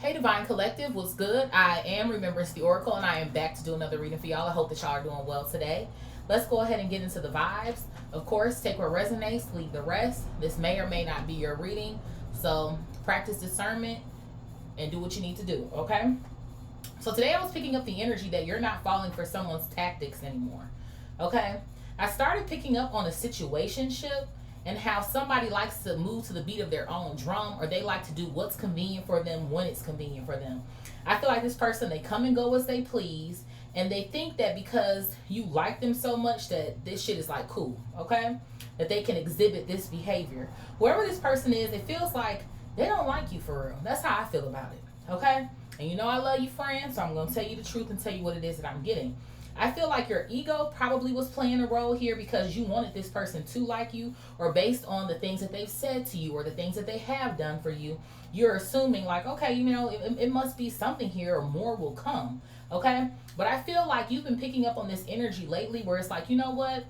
Hey Divine Collective, what's good? I am Remembrance the Oracle and I am back to do another reading for y'all. I hope that y'all are doing well today. Let's go ahead and get into the vibes. Of course, take what resonates, leave the rest. This may or may not be your reading, so practice discernment and do what you need to do, okay? So today I was picking up the energy that you're not falling for someone's tactics anymore, okay? I started picking up on a situationship and how somebody likes to move to the beat of their own drum, or they like to do what's convenient for them when it's convenient for them. I feel like this person, they come and go as they please, and they think that because you like them so much that this shit is like cool, okay? That they can exhibit this behavior. Whoever this person is, it feels like they don't like you for real. That's how I feel about it, okay? And you know I love you, friend, so I'm going to tell you the truth and tell you what it is that I'm getting. I feel like your ego probably was playing a role here because you wanted this person to like you, or based on the things that they've said to you or the things that they have done for you, you're assuming like, okay, you know, it must be something here or more will come, okay? But I feel like you've been picking up on this energy lately where it's like, you know what?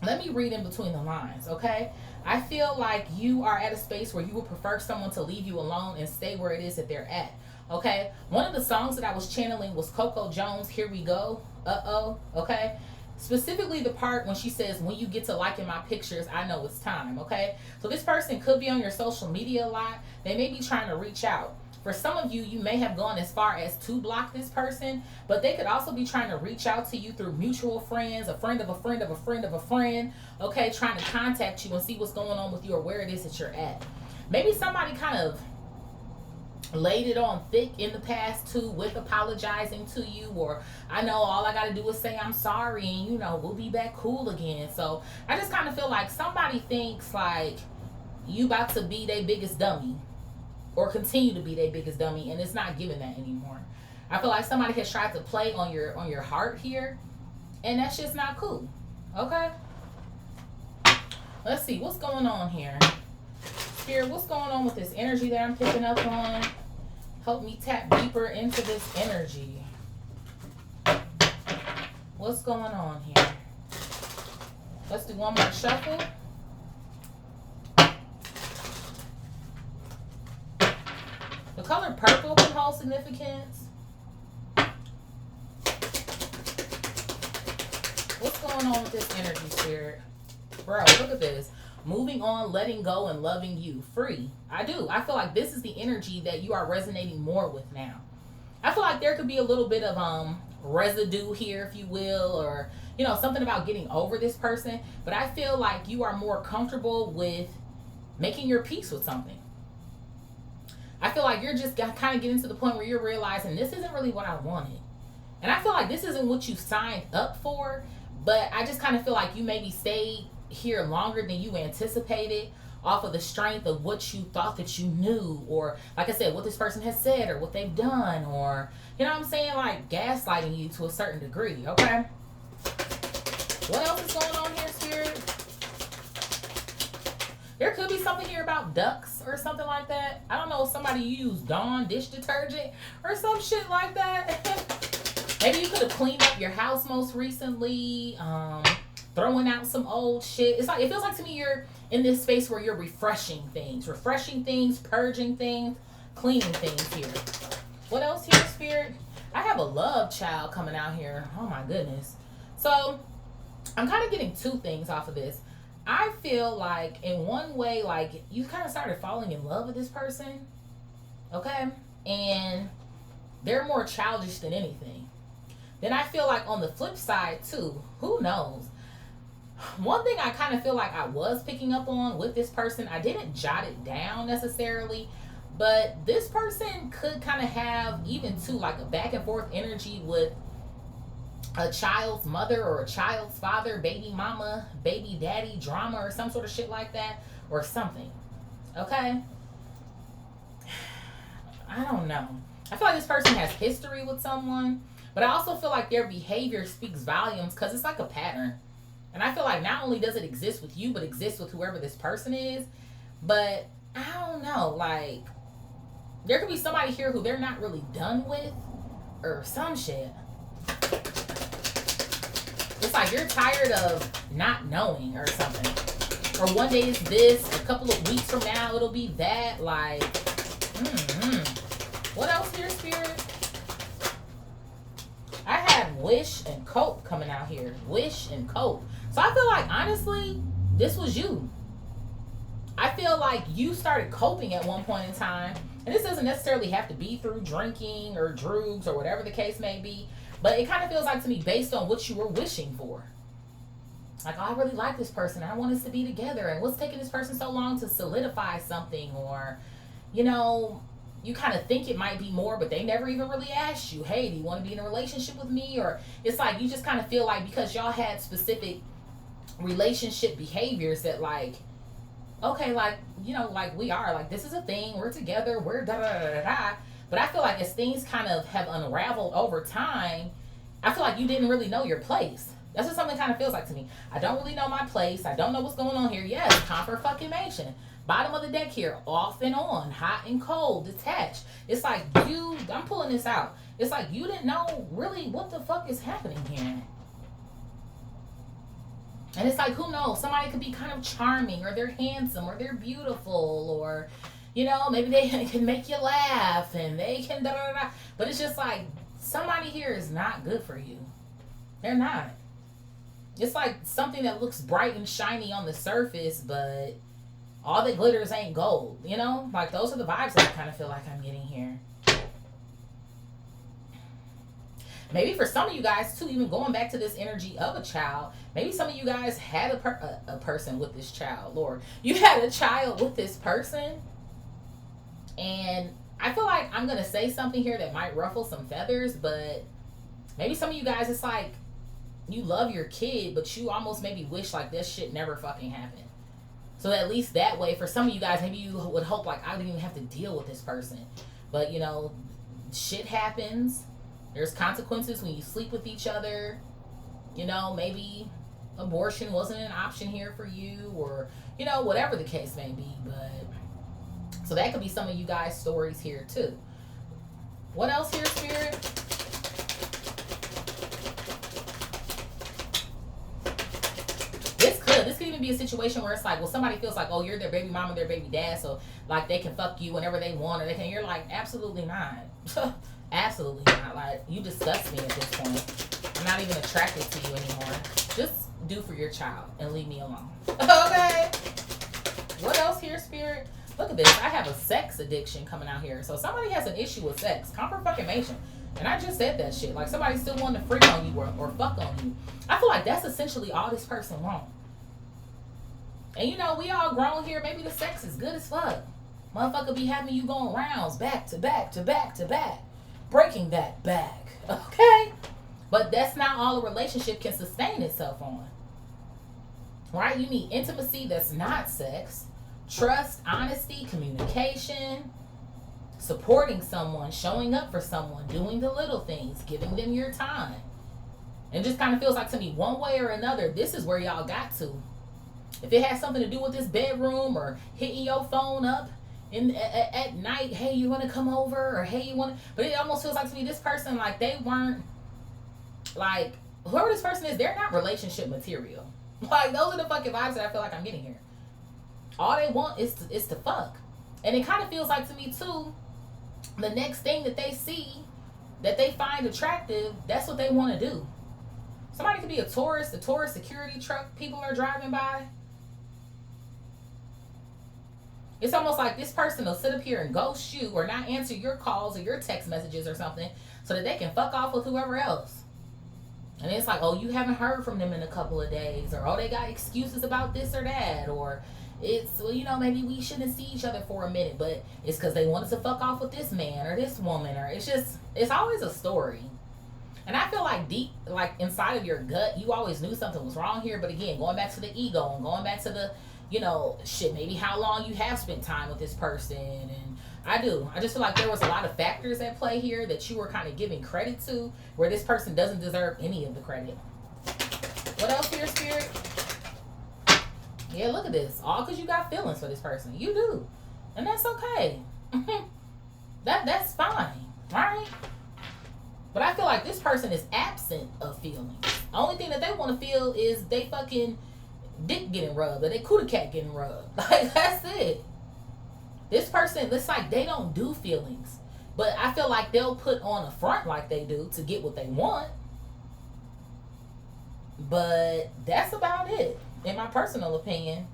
Let me read in between the lines, okay? I feel like you are at a space where you would prefer someone to leave you alone and stay where it is that they're at. Okay, one of the songs that I was channeling was Coco Jones' Here We Go, Uh-Oh, okay? Specifically the part when she says, when you get to liking my pictures, I know it's time, okay? So this person could be on your social media a lot. They may be trying to reach out. For some of you, you may have gone as far as to block this person, but they could also be trying to reach out to you through mutual friends, a friend of a friend of a friend of a friend, okay? Trying to contact you and see what's going on with you or where it is that you're at. Maybe somebody kind of laid it on thick in the past too with apologizing to you, or I know all I gotta do is say I'm sorry and you know we'll be back cool again. So I just kind of feel like somebody thinks like you about to be their biggest dummy or continue to be their biggest dummy, and it's not giving that anymore. I feel like somebody has tried to play on your heart here, and that's just not cool, okay? Let's see what's going on here. Spirit, what's going on with this energy that I'm picking up on? Help me tap deeper into this energy. What's going on here? Let's do one more shuffle. The color purple can hold significance. What's going on with this energy, Spirit? Bro, look at this. Moving on, letting go, and loving you. Free. I do. I feel like this is the energy that you are resonating more with now. I feel like there could be a little bit of residue here, if you will, or, you know, something about getting over this person. But I feel like you are more comfortable with making your peace with something. I feel like you're just kind of getting to the point where you're realizing this isn't really what I wanted. And I feel like this isn't what you signed up for. But I just kind of feel like you maybe stayed here longer than you anticipated off of the strength of what you thought that you knew, or like I said, what this person has said or what they've done, or you know what I'm saying, like gaslighting you to a certain degree, okay? What else is going on here, Spirit? There could be something here about ducks or something like that. I don't know if somebody used Dawn dish detergent or some shit like that. Maybe you could have cleaned up your house most recently, throwing out some old shit. It's like, it feels like to me you're in this space where you're refreshing things, purging things, cleaning things here. What else here, Spirit? I have a love child coming out here. Oh my goodness. So I'm kind of getting two things off of this. I feel like in one way, like you kind of started falling in love with this person, okay? And they're more childish than anything. Then I feel like on the flip side too, who knows? One thing I kind of feel like I was picking up on with this person, I didn't jot it down necessarily, but this person could kind of have even too like a back and forth energy with a child's mother or a child's father, baby mama, baby daddy drama or some sort of shit like that or something, okay? I don't know. I feel like this person has history with someone, but I also feel like their behavior speaks volumes because it's like a pattern. And I feel like not only does it exist with you, but exists with whoever this person is. But I don't know, like there could be somebody here who they're not really done with or some shit. It's like you're tired of not knowing or something. Or one day it's this, a couple of weeks from now it'll be that. Like, what else wish and cope coming out here. Wish and cope. So I feel like, honestly, this was you. I feel like you started coping at one point in time. And this doesn't necessarily have to be through drinking or drugs or whatever the case may be. But it kind of feels like to me based on what you were wishing for. Like, oh, I really like this person. I want us to be together. And what's taking this person so long to solidify something? Or, you know, you kind of think it might be more, but they never even really asked you, hey, do you want to be in a relationship with me? Or it's like you just kind of feel like because y'all had specific relationship behaviors that like, okay, like, you know, like we are, like this is a thing, we're together, we're da da da da da. But I feel like as things kind of have unraveled over time, I feel like you didn't really know your place. That's what something kind of feels like to me. I don't really know my place. I don't know what's going on here. Yes, confirmation. Bottom of the deck here, off and on, hot and cold, detached. It's like you, I'm pulling this out. It's like you didn't know really what the fuck is happening here. And it's like, who knows? Somebody could be kind of charming, or they're handsome, or they're beautiful, or, you know, maybe they can make you laugh, and they can da da da. But it's just like, somebody here is not good for you. They're not. It's like something that looks bright and shiny on the surface, but all that glitters ain't gold, you know? Like, those are the vibes that I kind of feel like I'm getting here. Maybe for some of you guys, too, even going back to this energy of a child, maybe some of you guys had a person with this child. Lord, you had a child with this person. And I feel like I'm going to say something here that might ruffle some feathers, but maybe some of you guys, it's like, you love your kid, but you almost maybe wish like this shit never fucking happened. So at least that way, for some of you guys, maybe you would hope like I didn't even have to deal with this person. But you know, shit happens. There's consequences when you sleep with each other. You know, maybe abortion wasn't an option here for you, or, you know, whatever the case may be. But so that could be some of you guys' stories here too. What else here, Spirit? This could even be a situation where it's like, well, somebody feels like, oh, you're their baby mama, their baby dad, so like they can fuck you whenever they want, or they can. You're like, absolutely not. Absolutely not. Like, you disgust me at this point. I'm not even attracted to you anymore. Just do for your child and leave me alone. Okay. What else here, Spirit? Look at this. I have a sex addiction coming out here. So somebody has an issue with sex. Confirmation. And I just said that shit. Like, somebody still wanting to freak on you or fuck on you. I feel like that's essentially all this person wants. And you know, we all grown here. Maybe the sex is good as fuck. Motherfucker be having you going rounds back to back to back to back. Breaking that back. Okay? But that's not all a relationship can sustain itself on. Right? You need intimacy that's not sex. Trust, honesty, communication. Supporting someone, showing up for someone, doing the little things, giving them your time. And just kind of feels like to me, one way or another, this is where y'all got to. If it has something to do with this bedroom, or hitting your phone up at night, hey, you want to come over, or hey, you want to, but it almost feels like to me, this person, like, they weren't, like, whoever this person is, they're not relationship material. Like, those are the fucking vibes that I feel like I'm getting here. All they want is to fuck. And it kind of feels like to me too, the next thing that they see that they find attractive, that's what they want to do. Somebody could be a tourist security truck people are driving by. It's almost like this person will sit up here and ghost you, or not answer your calls or your text messages or something, so that they can fuck off with whoever else. And it's like, oh, you haven't heard from them in a couple of days, or oh, they got excuses about this or that, or it's, well, you know, maybe we shouldn't see each other for a minute, but it's because they wanted to fuck off with this man or this woman, or it's just, it's always a story. And I feel like deep, like inside of your gut, you always knew something was wrong here. But again, going back to the ego and going back to the, you know, shit, maybe how long you have spent time with this person. And I just feel like there was a lot of factors at play here that you were kind of giving credit to, where this person doesn't deserve any of the credit. What else here, Spirit? Yeah, look at this. All because you got feelings for this person. You do. And that's okay. That's fine. Right? But I feel like this person is absent of feelings. The only thing that they want to feel is they fucking dick getting rubbed, or they cootie cat getting rubbed. Like, that's it. This person, it's like they don't do feelings. But I feel like they'll put on a front like they do to get what they want. But that's about it, in my personal opinion.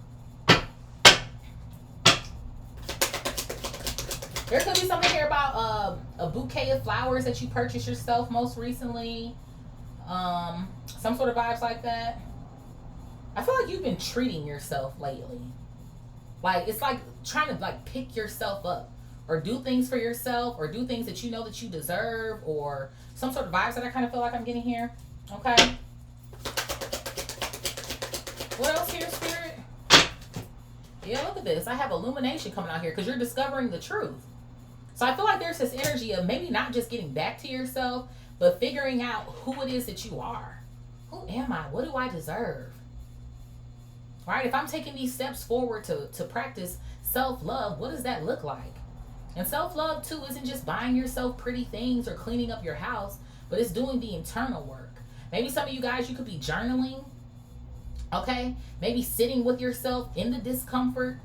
There could be something here about a bouquet of flowers that you purchased yourself most recently. Some sort of vibes like that. I feel like you've been treating yourself lately. Like it's like trying to like pick yourself up or do things for yourself or do things that you know that you deserve or some sort of vibes that I kind of feel like I'm getting here. Okay. What else here, Spirit? Yeah, look at this. I have illumination coming out here because you're discovering the truth. So I feel like there's this energy of maybe not just getting back to yourself, but figuring out who it is that you are. Who am I? What do I deserve? Right? If I'm taking these steps forward to practice self-love, what does that look like? And self-love, too, isn't just buying yourself pretty things or cleaning up your house, but it's doing the internal work. Maybe some of you guys, you could be journaling, okay? Maybe sitting with yourself in the discomfort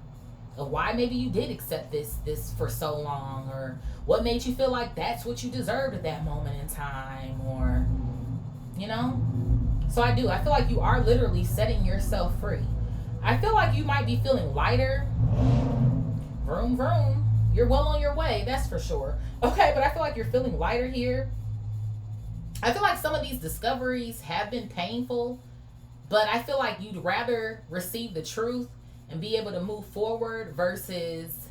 of why maybe you did accept this for so long, or what made you feel like that's what you deserved at that moment in time, or, you know? So I feel like you are literally setting yourself free. I feel like you might be feeling lighter. Vroom, vroom. You're well on your way, that's for sure. Okay, but I feel like you're feeling lighter here. I feel like some of these discoveries have been painful, but I feel like you'd rather receive the truth and be able to move forward versus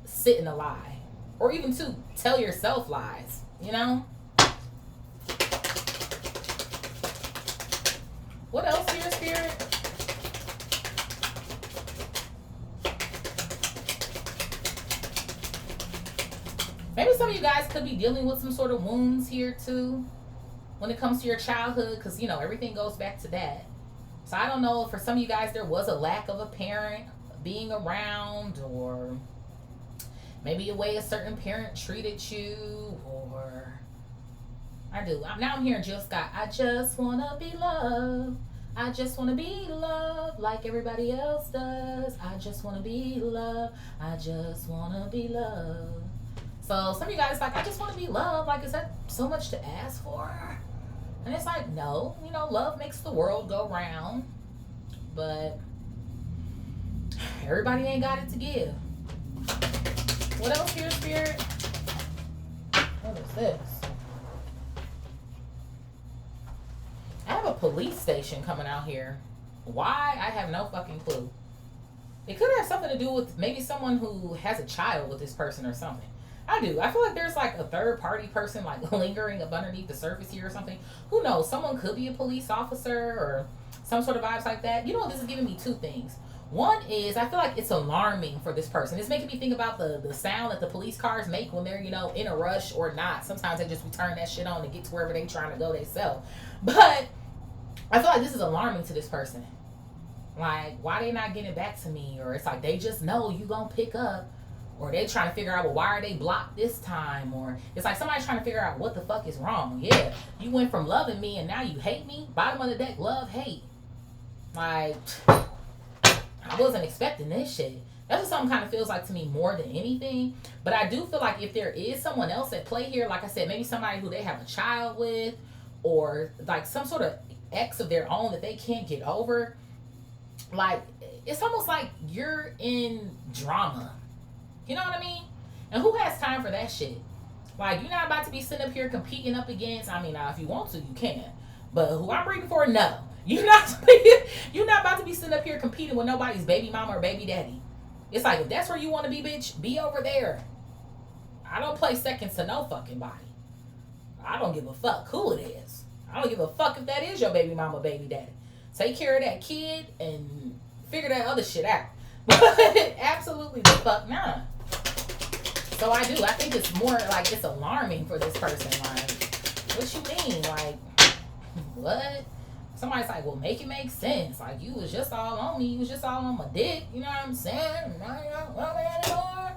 sit in a lie. Or even to tell yourself lies, you know? What else here, Spirit? Maybe some of you guys could be dealing with some sort of wounds here too when it comes to your childhood, because, you know, everything goes back to that. So I don't know if for some of you guys there was a lack of a parent being around, or maybe a way a certain parent treated you, or now I'm hearing Jill Scott. I just want to be loved. I just want to be loved like everybody else does. I just want to be loved. I just want to be loved. So some of you guys like, I just want to be loved. Like, is that so much to ask for? And it's like, no, you know, love makes the world go round, but everybody ain't got it to give. What else here, Spirit? What is this? I have a police station coming out here. Why? I have no fucking clue. It could have something to do with maybe someone who has a child with this person or something. I feel like there's like a third party person like lingering up underneath the surface here or something. Who knows? Someone could be a police officer or some sort of vibes like that. You know what? This is giving me two things. One is I feel like it's alarming for this person. It's making me think about the sound that the police cars make when they're, you know, in a rush or not. Sometimes they just turn that shit on to get to wherever they trying to go themselves. But I feel like this is alarming to this person. Like, why they not getting back to me? Or it's like they just know you gonna pick up. Or they trying to figure out, well, why are they blocked this time? Or it's like somebody's trying to figure out what the fuck is wrong. Yeah, you went from loving me and now you hate me. Bottom of the deck, love, hate. Like, I wasn't expecting this shit. That's what something kind of feels like to me more than anything. But I do feel like if there is someone else at play here, like I said, maybe somebody who they have a child with, or like some sort of ex of their own that they can't get over. Like, it's almost like you're in drama. You know what I mean? And who has time for that shit? Like, you're not about to be sitting up here competing up against, I mean, if you want to, you can. But who I'm reading for, no. You're not about to be sitting up here competing with nobody's baby mama or baby daddy. It's like, if that's where you want to be, bitch, be over there. I don't play seconds to no fucking body. I don't give a fuck who it is. I don't give a fuck if that is your baby mama, baby daddy. Take care of that kid and figure that other shit out. But absolutely the fuck not. So I think it's more like it's alarming for this person. Like, what you mean? Like, what? Somebody's like, well, make it make sense. Like, you was just all on me. You was just all on my dick. You know what I'm saying? Now you don't love me anymore.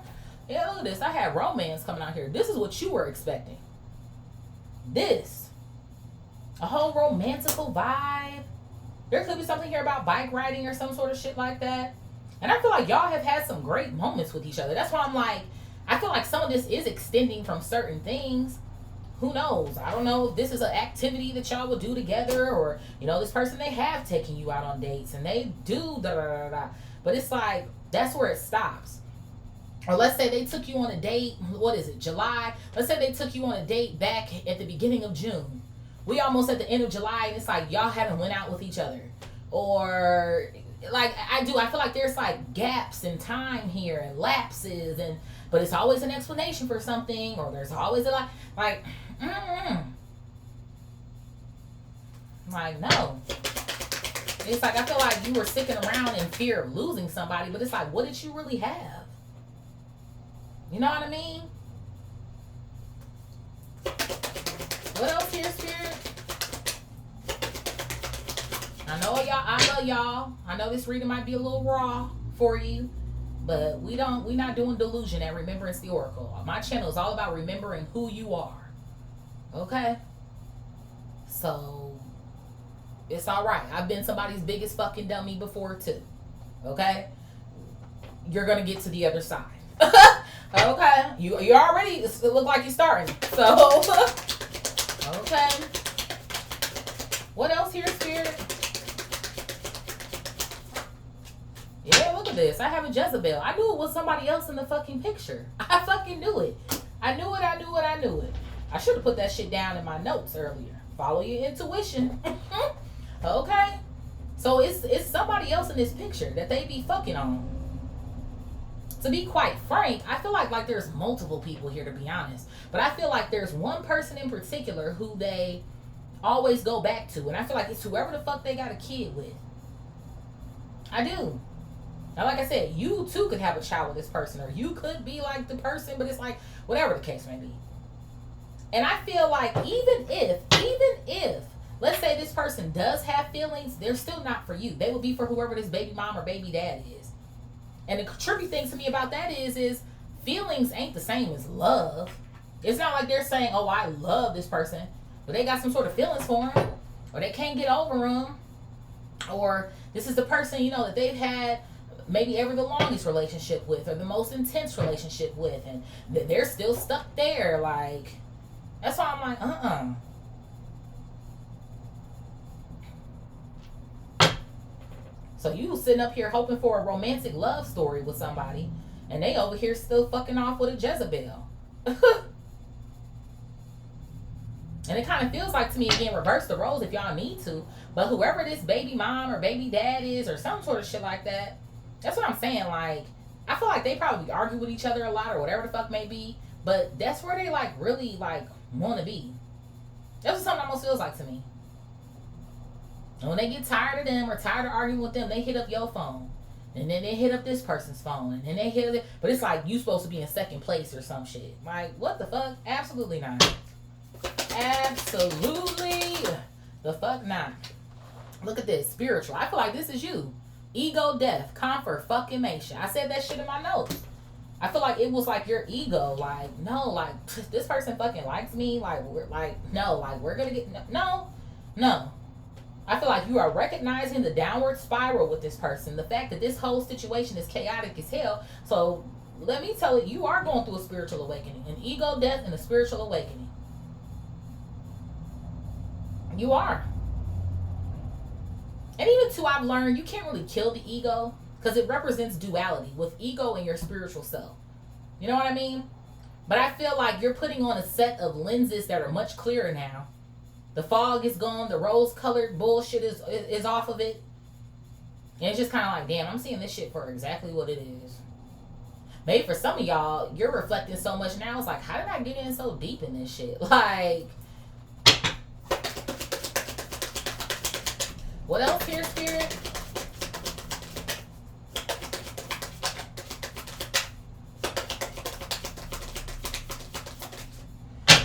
Yeah, look at this. I had romance coming out here. This is what you were expecting. This. A whole romantical vibe. There could be something here about bike riding or some sort of shit like that. And I feel like y'all have had some great moments with each other. That's why I'm like, I feel like some of this is extending from certain things. who knows? I don't know if this is an activity that y'all would do together, or this person, they have taken you out on dates and they do da da da da. But it's like that's where it stops. Or let's say they took you on a date. What is it? July. Let's say they took you on a date back at the beginning of June. We almost at the end of July, and it's like y'all haven't went out with each other, or like I feel like there's like gaps in time here and lapses, but it's always an explanation for something, or there's always a lot like. Like, no. It's like I feel like you were sticking around in fear of losing somebody, but it's like, what did you really have? You know what I mean? What else here, Spirit? I know I love y'all. I know this reading might be a little raw for you, but we not doing delusion at Remembrance the Oracle. My channel is all about remembering who you are. Okay? So, it's alright. I've been somebody's biggest fucking dummy before, too. Okay? You're gonna get to the other side. Okay? You already look like you're starting. So, okay. What else here, Spirit? Yeah, look at this. I have a Jezebel. I knew it was somebody else in the fucking picture. I fucking knew it. I knew it. I should have put that shit down in my notes earlier. Follow your intuition. Okay? So it's somebody else in this picture that they be fucking on. To be quite frank, I feel like there's multiple people here, to be honest. But I feel like there's one person in particular who they always go back to. And I feel like it's whoever the fuck they got a kid with. I do. Now, like I said, you too could have a child with this person. Or you could be like the person, but it's like, whatever the case may be. And I feel like even if, let's say this person does have feelings, they're still not for you. They will be for whoever this baby mom or baby dad is. And the trippy thing to me about that is feelings ain't the same as love. It's not like they're saying, oh, I love this person, but they got some sort of feelings for him, or they can't get over him, or this is the person, that they've had maybe ever the longest relationship with, or the most intense relationship with, and they're still stuck there. Like, that's why I'm like, So you sitting up here hoping for a romantic love story with somebody, and they over here still fucking off with a Jezebel. And it kind of feels like to me, again, reverse the roles if y'all need to. But whoever this baby mom or baby dad is, or some sort of shit like that, that's what I'm saying. Like, I feel like they probably argue with each other a lot, or whatever the fuck may be. But that's where they like really like want to be. That's what something almost feels like to me. And when they get tired of them or tired of arguing with them, they hit up your phone. And then they hit up this person's phone. And then they hit it. But it's like you supposed to be in second place or some shit. Like, what the fuck? Absolutely not. Absolutely the fuck not. Look at this. Spiritual. I feel like this is you. Ego, death, comfort, fucking mation. I said that shit in my notes. I feel like it was like your ego. Like, no, like, this person fucking likes me. Like, we're gonna get... No. I feel like you are recognizing the downward spiral with this person. The fact that this whole situation is chaotic as hell. So, let me tell you, you are going through a spiritual awakening. An ego death and a spiritual awakening. You are. And even too, I've learned you can't really kill the ego, because it represents duality with ego and your spiritual self. You know what I mean? But I feel like you're putting on a set of lenses that are much clearer now. The fog is gone. The rose-colored bullshit is off of it. And it's just kind of like, damn, I'm seeing this shit for exactly what it is. Maybe for some of y'all, you're reflecting so much now. It's like, how did I get in so deep in this shit? Like, what else here, Spirit?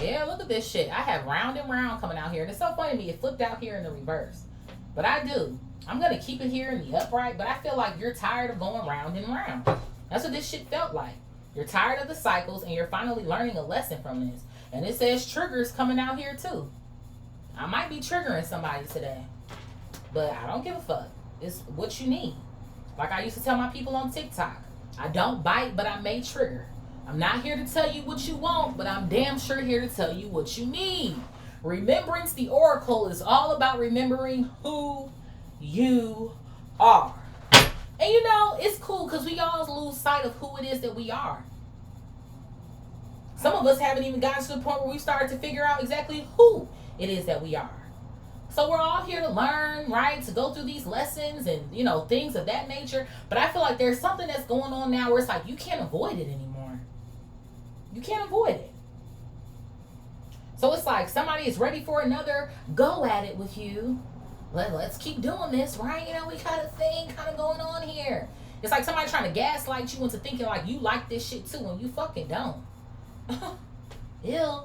Yeah, look at this shit. I have round and round coming out here. And it's so funny to me. It flipped out here in the reverse. But I do. I'm going to keep it here in the upright. But I feel like you're tired of going round and round. That's what this shit felt like. You're tired of the cycles. And you're finally learning a lesson from this. And it says triggers coming out here too. I might be triggering somebody today. But I don't give a fuck. It's what you need. Like I used to tell my people on TikTok. I don't bite, but I may trigger. I'm not here to tell you what you want, but I'm damn sure here to tell you what you need. Remembrance, the oracle, is all about remembering who you are. And you know, it's cool because we all lose sight of who it is that we are. Some of us haven't even gotten to the point where we started to figure out exactly who it is that we are. So we're all here to learn, right? To go through these lessons and, you know, things of that nature. But I feel like there's something that's going on now where it's like you can't avoid it anymore. You can't avoid it. So it's like somebody is ready for another go at it with you. Let's keep doing this, right? You know, we got a thing kind of going on here. It's like somebody trying to gaslight you into thinking like you like this shit too, and you fucking don't. Ew.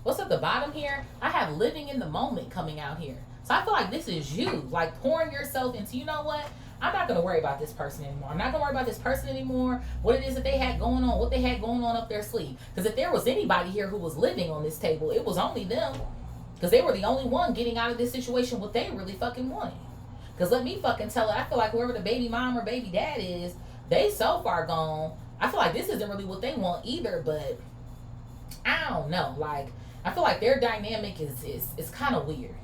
What's at the bottom here? I have living in the moment coming out here. So I feel like this is you, like pouring yourself into, you know what? I'm not going to worry about this person anymore. I'm not going to worry about this person anymore. What it is that they had going on, what they had going on up their sleeve. Because if there was anybody here who was living on this table, it was only them. Because they were the only one getting out of this situation what they really fucking wanted. Because let me fucking tell it, I feel like whoever the baby mom or baby dad is, they so far gone. I feel like this isn't really what they want either, but I don't know. Like, I feel like their dynamic is kind of weird.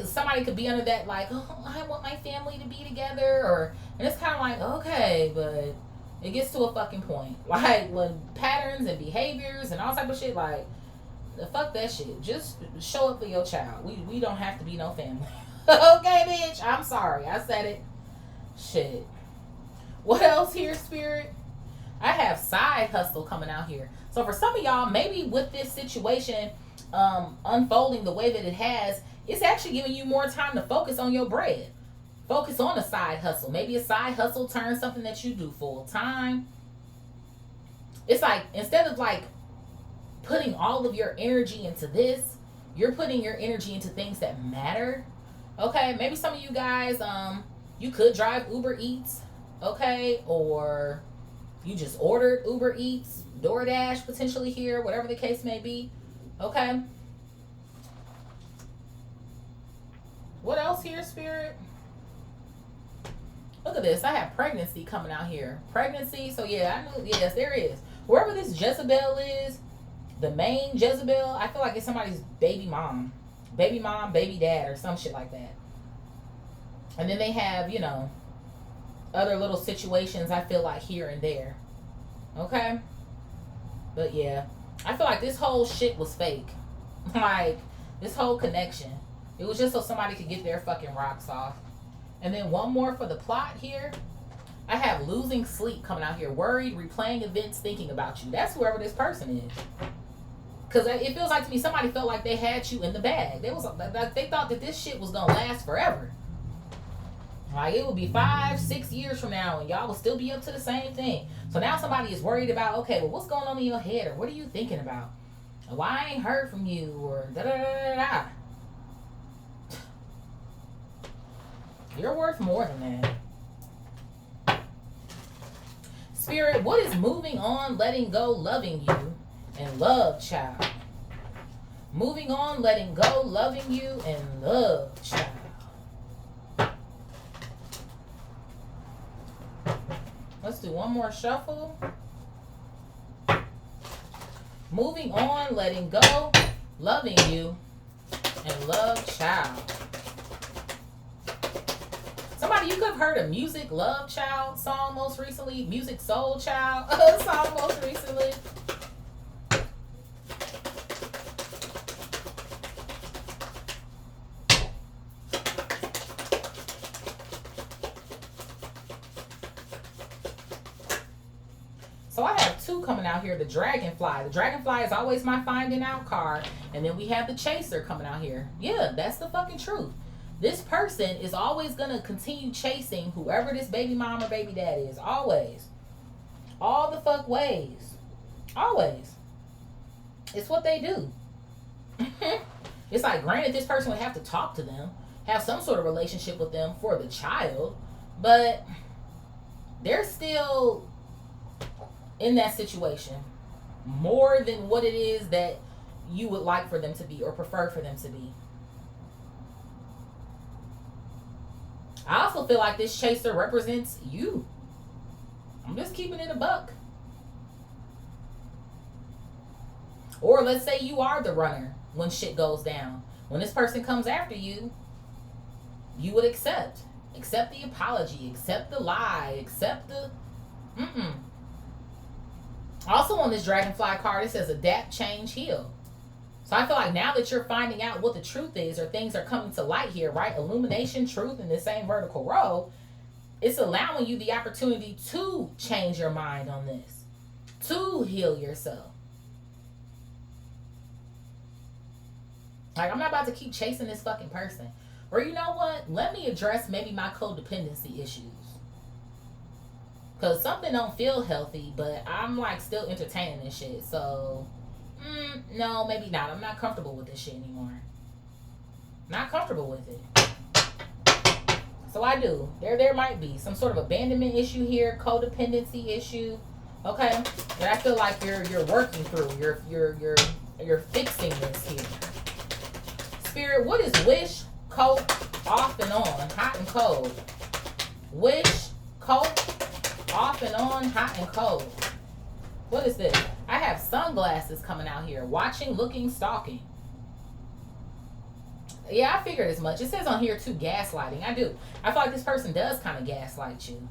Somebody could be under that like, oh, I want my family to be together, or and it's kind of like, okay, but it gets to a fucking point. Like when patterns and behaviors and all type of shit, like, fuck that shit. Just show up for your child. We don't have to be no family. Okay, bitch. I'm sorry. I said it. Shit. What else here, Spirit? I have side hustle coming out here. So for some of y'all, maybe with this situation unfolding the way that it has, it's actually giving you more time to focus on your bread. Focus on a side hustle. Maybe a side hustle turns something that you do full time. It's like, instead of like putting all of your energy into this, you're putting your energy into things that matter. Okay, maybe some of you guys, you could drive Uber Eats, okay, or you just ordered Uber Eats, DoorDash potentially here, whatever the case may be, okay. What else here, Spirit? Look at this. I have pregnancy coming out here. Pregnancy. So yeah, I knew. Yes, there is. Whoever this Jezebel is, the main Jezebel, I feel like it's somebody's baby mom, baby dad, or some shit like that. And then they have, you know, other little situations I feel like here and there. Okay? But yeah, I feel like this whole shit was fake. Like, this whole connection. It was just so somebody could get their fucking rocks off. And then one more for the plot here. I have losing sleep coming out here. Worried, replaying events, thinking about you. That's whoever this person is. Because it feels like to me somebody felt like they had you in the bag. They thought that this shit was going to last forever. Like, it would be 5-6 years from now and y'all will still be up to the same thing. So now somebody is worried about, okay, well, what's going on in your head? Or what are you thinking about? Why I ain't heard from you? Or da-da-da-da-da. You're worth more than that. Spirit, what is moving on, letting go, loving you, and love, child? Moving on, letting go, loving you, and love, child. Let's do one more shuffle. Moving on, letting go, loving you, and love, child. Somebody, you could have heard a Music Love Child song most recently. Music Soul Child song most recently. So I have two coming out here. The Dragonfly. The Dragonfly is always my finding out card. And then we have the Chaser coming out here. Yeah, that's the fucking truth. This person is always going to continue chasing whoever this baby mom or baby dad is. Always. All the fuck ways. Always. It's what they do. It's like, granted, this person would have to talk to them, have some sort of relationship with them for the child, but they're still in that situation more than what it is that you would like for them to be or prefer for them to be. I also feel like this Chaser represents you. I'm just keeping it a buck. Or let's say you are the runner when shit goes down. When this person comes after you, you would accept. Accept the apology. Accept the lie. Accept the... Also on this dragonfly card, it says adapt, change, heal. So I feel like now that you're finding out what the truth is, or things are coming to light here, right? Illumination, truth in the same vertical row. It's allowing you the opportunity to change your mind on this. To heal yourself. Like, I'm not about to keep chasing this fucking person. Or you know what? Let me address maybe my codependency issues. Because something don't feel healthy, but I'm like still entertaining this shit. So, no, maybe not. I'm not comfortable with this shit anymore. Not comfortable with it. So I do. There might be some sort of abandonment issue here, codependency issue. Okay? That I feel like you're working through. You're fixing this here. Spirit, what is wish, cope, off and on, hot and cold? Wish, cope, off and on, hot and cold. What is this? I have sunglasses coming out here. Watching, looking, stalking. Yeah, I figured as much. It says on here too, gaslighting. I do. I feel like this person does kind of gaslight you.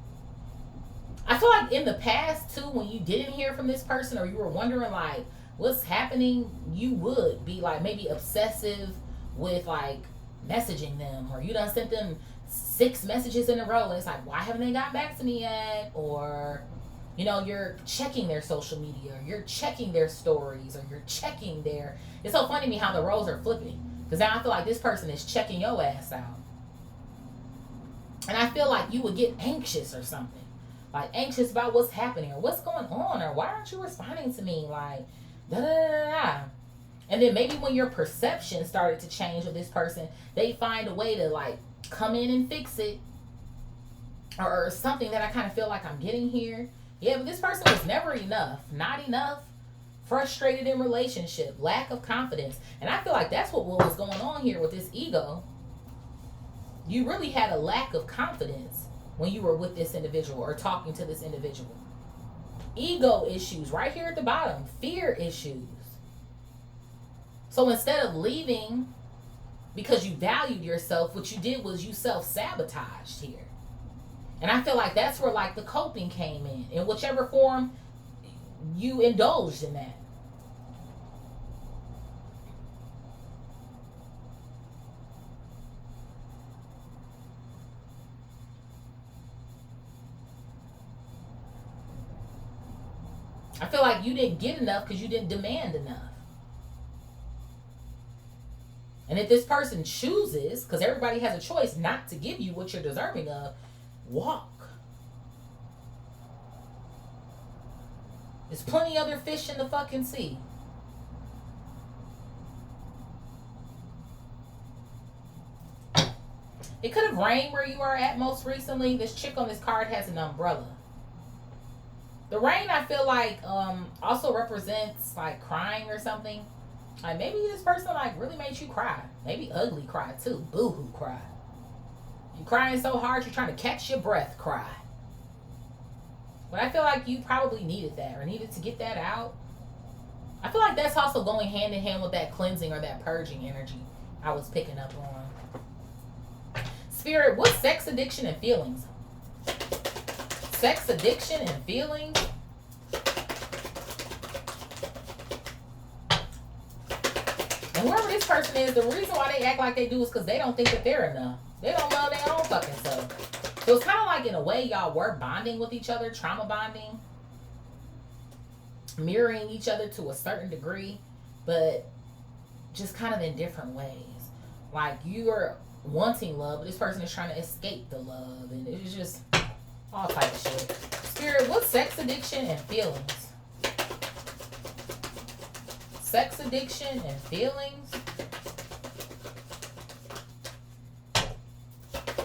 I feel like in the past too, when you didn't hear from this person, or you were wondering like what's happening, you would be like maybe obsessive with like messaging them, or you done sent them 6 messages in a row and it's like, why haven't they got back to me yet? Or you know, you're checking their social media, or you're checking their stories, or you're checking their... It's so funny to me how the roles are flipping, because now I feel like this person is checking your ass out, and I feel like you would get anxious or something, like anxious about what's happening or what's going on, or why aren't you responding to me, like da da da da. And then maybe when your perception started to change with this person, they find a way to like come in and fix it, or something that I kind of feel like I'm getting here. Yeah, but this person was never enough, not enough, frustrated in relationship, lack of confidence. And I feel like that's what was going on here with this ego. You really had a lack of confidence when you were with this individual or talking to this individual. Ego issues right here at the bottom, fear issues. So instead of leaving because you valued yourself, what you did was you self-sabotaged here. And I feel like that's where like the coping came in whichever form you indulged in that. I feel like you didn't get enough because you didn't demand enough. And if this person chooses, because everybody has a choice not to give you what you're deserving of, walk. There's plenty other fish in the fucking sea. It could have rained where you are at most recently. This chick on this card has an umbrella. The rain, I feel like, also represents like crying or something. Like maybe this person like really made you cry. Maybe ugly cry too. Boo-hoo cry. You crying so hard you're trying to catch your breath cry. But I feel like you probably needed that or needed to get that out. I feel like that's also going hand in hand with that cleansing or that purging energy I was picking up on. Spirit, what's sex addiction and feelings? Sex addiction and feelings? And whoever this person is, the reason why they act like they do is because they don't think that they're enough. They don't love their own fucking self. So it's kind of like in a way y'all were bonding with each other, trauma bonding, mirroring each other to a certain degree, but just kind of in different ways. Like you are wanting love, but this person is trying to escape the love, and it's just all type of shit. Spirit, what's sex addiction and feelings? Sex addiction and feelings.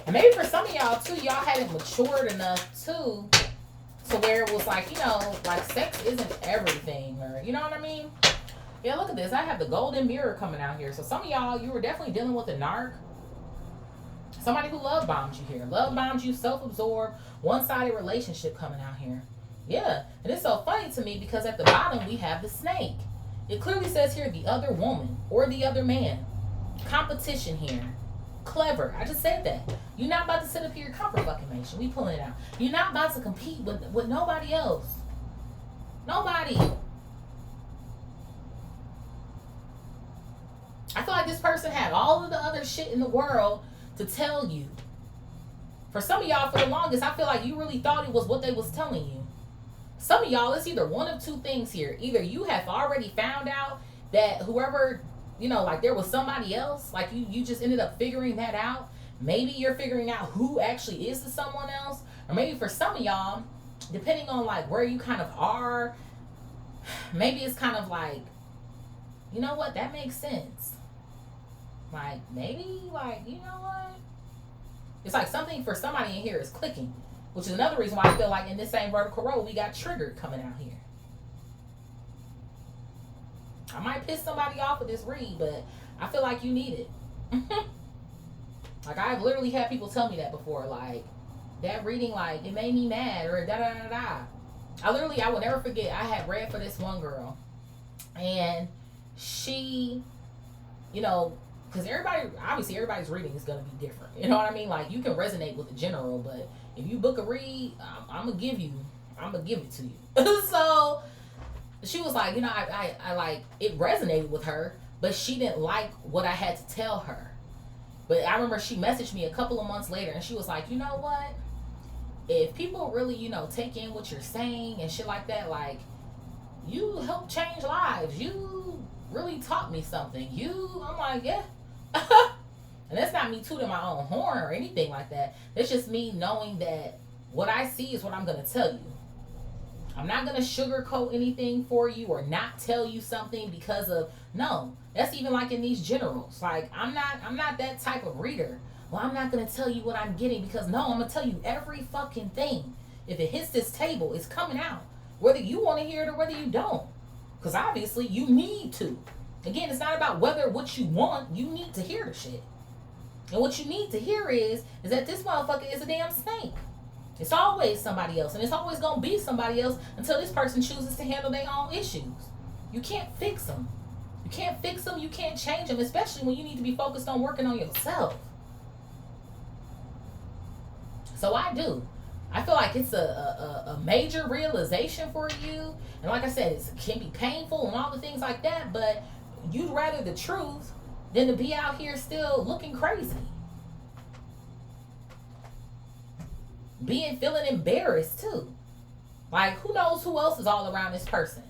And maybe for some of y'all too, y'all hadn't matured enough too, to where it was like, you know, like sex isn't everything, or you know what I mean? Yeah, look at this. I have the golden mirror coming out here. So some of y'all, you were definitely dealing with a narc. Somebody who love bombs you here. Love bombs you, self-absorbed, one-sided relationship coming out here. Yeah. And it's so funny to me because at the bottom we have the snake. It clearly says here the other woman or the other man. Competition here. Clever. I just said that. You're not about to sit up here confirmation. We pulling it out. You're not about to compete with nobody else. Nobody. I feel like this person had all of the other shit in the world to tell you. For some of y'all, for the longest, I feel like you really thought it was what they was telling you. Some of y'all, it's either one of two things here. Either you have already found out that whoever, you know, like there was somebody else, like you just ended up figuring that out. Maybe you're figuring out who actually is the someone else. Or maybe for some of y'all, depending on like where you kind of are, maybe it's kind of like, you know what, that makes sense. Like, maybe, like, you know what? It's like something for somebody in here is clicking. Which is another reason why I feel like in this same vertical row, we got triggered coming out here. I might piss somebody off with this read, but I feel like you need it. Like, I've literally had people tell me that before. Like, that reading, like, it made me mad or da-da-da-da. I will never forget, I had read for this one girl. And she, you know, because obviously everybody's reading is going to be different. You know what I mean? Like, you can resonate with the general, but if you book a read, I'm going to give it to you. So, she was like, you know, I like, it resonated with her, but she didn't like what I had to tell her. But I remember she messaged me a couple of months later, and she was like, you know what? If people really, you know, take in what you're saying and shit like that, like, you help change lives. You really taught me something. I'm like, yeah. And that's not me tooting my own horn or anything like that. That's just me knowing that what I see is what I'm going to tell you. I'm not going to sugarcoat anything for you or not tell you something because of, no. That's even like in these generals. Like, I'm not that type of reader. Well, I'm not going to tell you what I'm getting because, no, I'm going to tell you every fucking thing. If it hits this table, it's coming out. Whether you want to hear it or whether you don't. Because obviously you need to. Again, it's not about whether what you want. You need to hear the shit. And what you need to hear is that this motherfucker is a damn snake. It's always somebody else. And it's always going to be somebody else until this person chooses to handle their own issues. You can't fix them. You can't fix them. You can't change them. Especially when you need to be focused on working on yourself. So I do. I feel like it's a major realization for you. And like I said, it can be painful and all the things like that. But you'd rather the truth than to be out here still looking crazy. Feeling embarrassed too. Like, who knows who else is all around this person?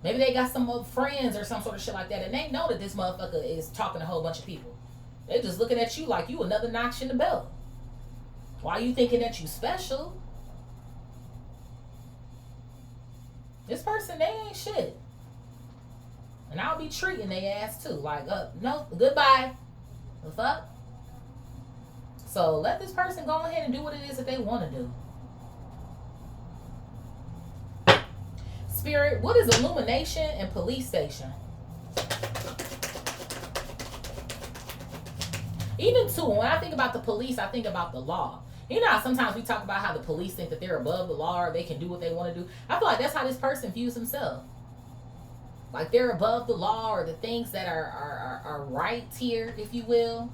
Maybe they got some friends or some sort of shit like that, and they know that this motherfucker is talking to a whole bunch of people. They just looking at you like you another notch in the belt. Why you thinking that you special? This person, they ain't shit. And I'll be treating their ass too. Like, no, goodbye. The fuck? So let this person go ahead and do what it is that they want to do. Spirit, what is illumination and police station? Even too, when I think about the police, I think about the law. You know how sometimes we talk about how the police think that they're above the law or they can do what they want to do. I feel like that's how this person views himself. Like they're above the law or the things that are right here, if you will.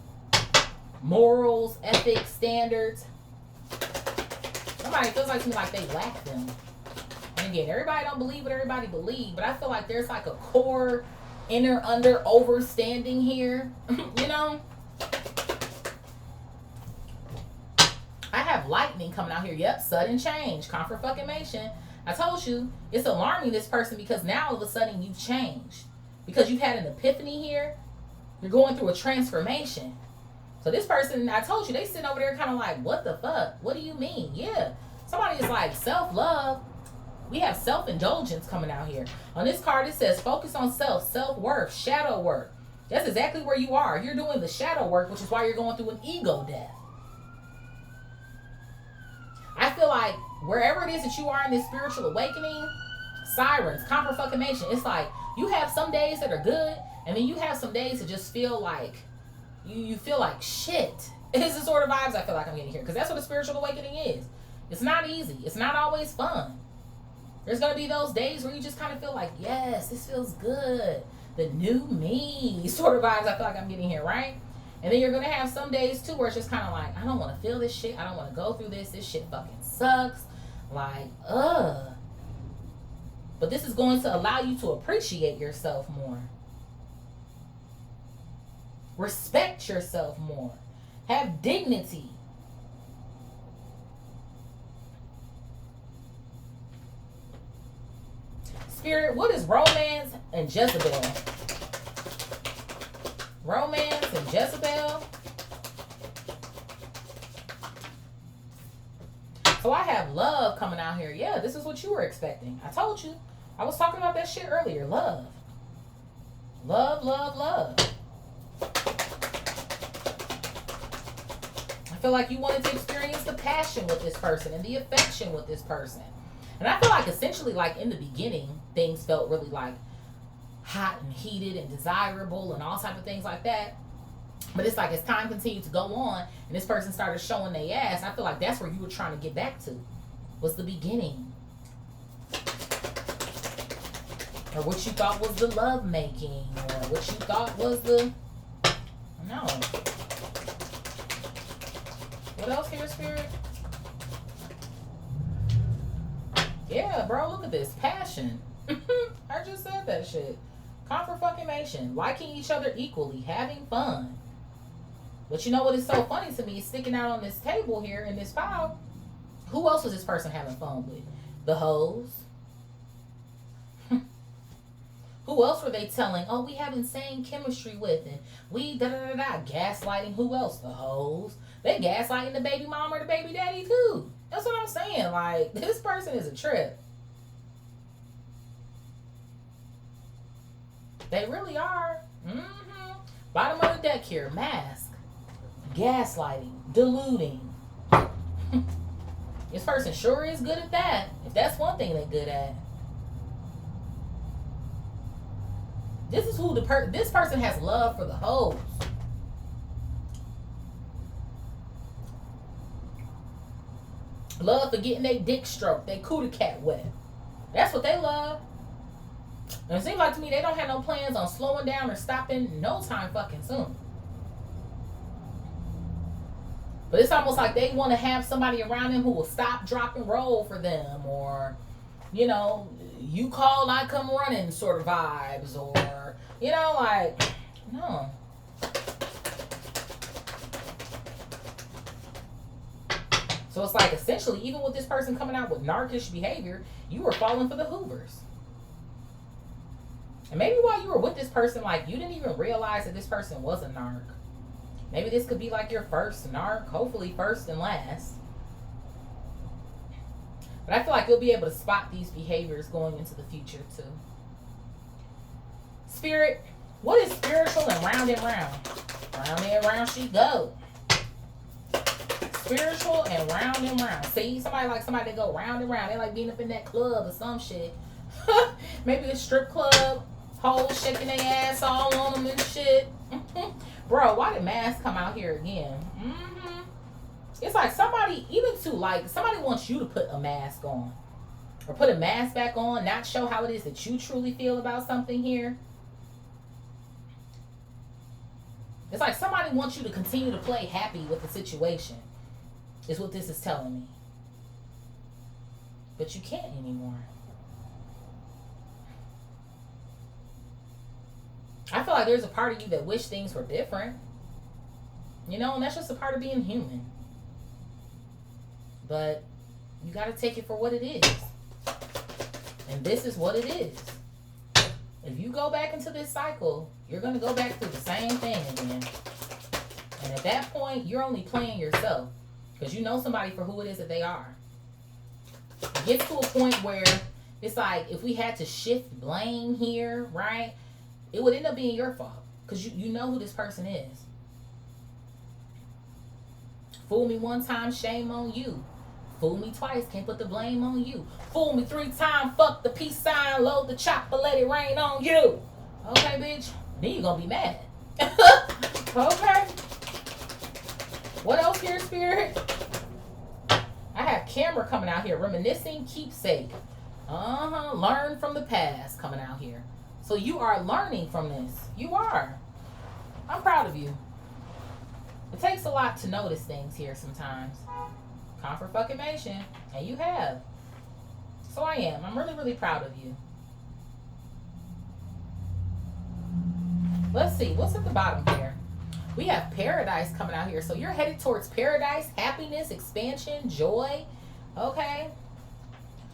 Morals, ethics, standards. Somebody feels like to me like they lack them. And again, everybody don't believe what everybody believes, but I feel like there's like a core inner under overstanding here. You know? I have lightning coming out here. Yep, sudden change. Confirmation. I told you, it's alarming this person because now all of a sudden you've changed. Because you've had an epiphany here. You're going through a transformation. So this person, I told you, they sitting over there kind of like, what the fuck? What do you mean? Yeah. Somebody is like, self-love. We have self-indulgence coming out here. On this card, it says, focus on self, self-worth, shadow work. That's exactly where you are. You're doing the shadow work, which is why you're going through an ego death. I feel like wherever it is that you are in this spiritual awakening, sirens, confirmation, it's like you have some days that are good, and then you have some days that just feel like you feel like shit. It's the sort of vibes I feel like I'm getting here, because that's what a spiritual awakening is. It's not easy. It's not always fun. There's going to be those days where you just kind of feel like, yes, this feels good. The new me sort of vibes I feel like I'm getting here, right? And then you're going to have some days too where it's just kind of like, I don't want to feel this shit. I don't want to go through this. This shit fucking sucks. Like, But this is going to allow you to appreciate yourself more. Respect yourself more. Have dignity. Spirit, what is romance and Jezebel? Romance and Jezebel. So I have love coming out here. Yeah, this is what you were expecting. I told you. I was talking about that shit earlier. Love. Love, love, love. I feel like you wanted to experience the passion with this person and the affection with this person. And I feel like essentially, like in the beginning, things felt really like hot and heated and desirable and all type of things like that. But it's like as time continued to go on and this person started showing their ass, I feel like that's where you were trying to get back to. Was the beginning. Or what you thought was the love making. Or what you thought was the... No. What else here, Spirit? Yeah, bro, look at this. Passion. I just said that shit. Confirmation. Liking each other equally. Having fun. But you know what is so funny to me? It's sticking out on this table here in this file. Who else was this person having fun with? The hoes. Who else were they telling, oh, we have insane chemistry with, and we da-da-da-da, gaslighting? Who else? The hoes. They gaslighting the baby mom or the baby daddy too. That's what I'm saying. Like, this person is a trip. They really are. Bottom of the deck here. Mask. Gaslighting. Deluding. This person sure is good at that. If that's one thing they're good at. This is who this person has love for the hoes. Love for getting their dick stroked, their cootie cat wet. That's what they love. And it seems like to me they don't have no plans on slowing down or stopping no time fucking soon. But it's almost like they want to have somebody around them who will stop, drop, and roll for them. Or, you know, you call, I come running sort of vibes. Or, you know, like, no. So it's like essentially, even with this person coming out with narcissish behavior, you were falling for the Hoovers. And maybe while you were with this person, like, you didn't even realize that this person was a narc. Maybe this could be like your first narc, hopefully first and last. But I feel like you'll be able to spot these behaviors going into the future too. Spirit, what is spiritual and round and round? Round and round she go. Spiritual and round. See, somebody that go round and round. They like being up in that club or some shit. Maybe a strip club. Hoes shaking their ass all on them and shit. Bro, why did masks come out here again? It's like somebody, even to like, somebody wants you to put a mask on. Or put a mask back on, not show how it is that you truly feel about something here. It's like somebody wants you to continue to play happy with the situation. Is what this is telling me. But you can't anymore. I feel like there's a part of you that wish things were different. You know, and that's just a part of being human. But you got to take it for what it is. And this is what it is. If you go back into this cycle, you're going to go back through the same thing again. And at that point, you're only playing yourself. Because you know somebody for who it is that they are. It gets to a point where it's like, if we had to shift blame here, right? It would end up being your fault. Because you know who this person is. Fool me one time, shame on you. Fool me twice, can't put the blame on you. Fool me 3 times, fuck the peace sign, load the chopper, let it rain on you. Okay, bitch? Then you gonna be mad. Okay. What else here, Spirit? I have camera coming out here. Reminiscing, keepsake. Learn from the past coming out here. So you are learning from this. You are. I'm proud of you. It takes a lot to notice things here sometimes. Confirmation. And you have. So I am. I'm really, really proud of you. Let's see. What's at the bottom here? We have paradise coming out here. So you're headed towards paradise, happiness, expansion, joy. Okay.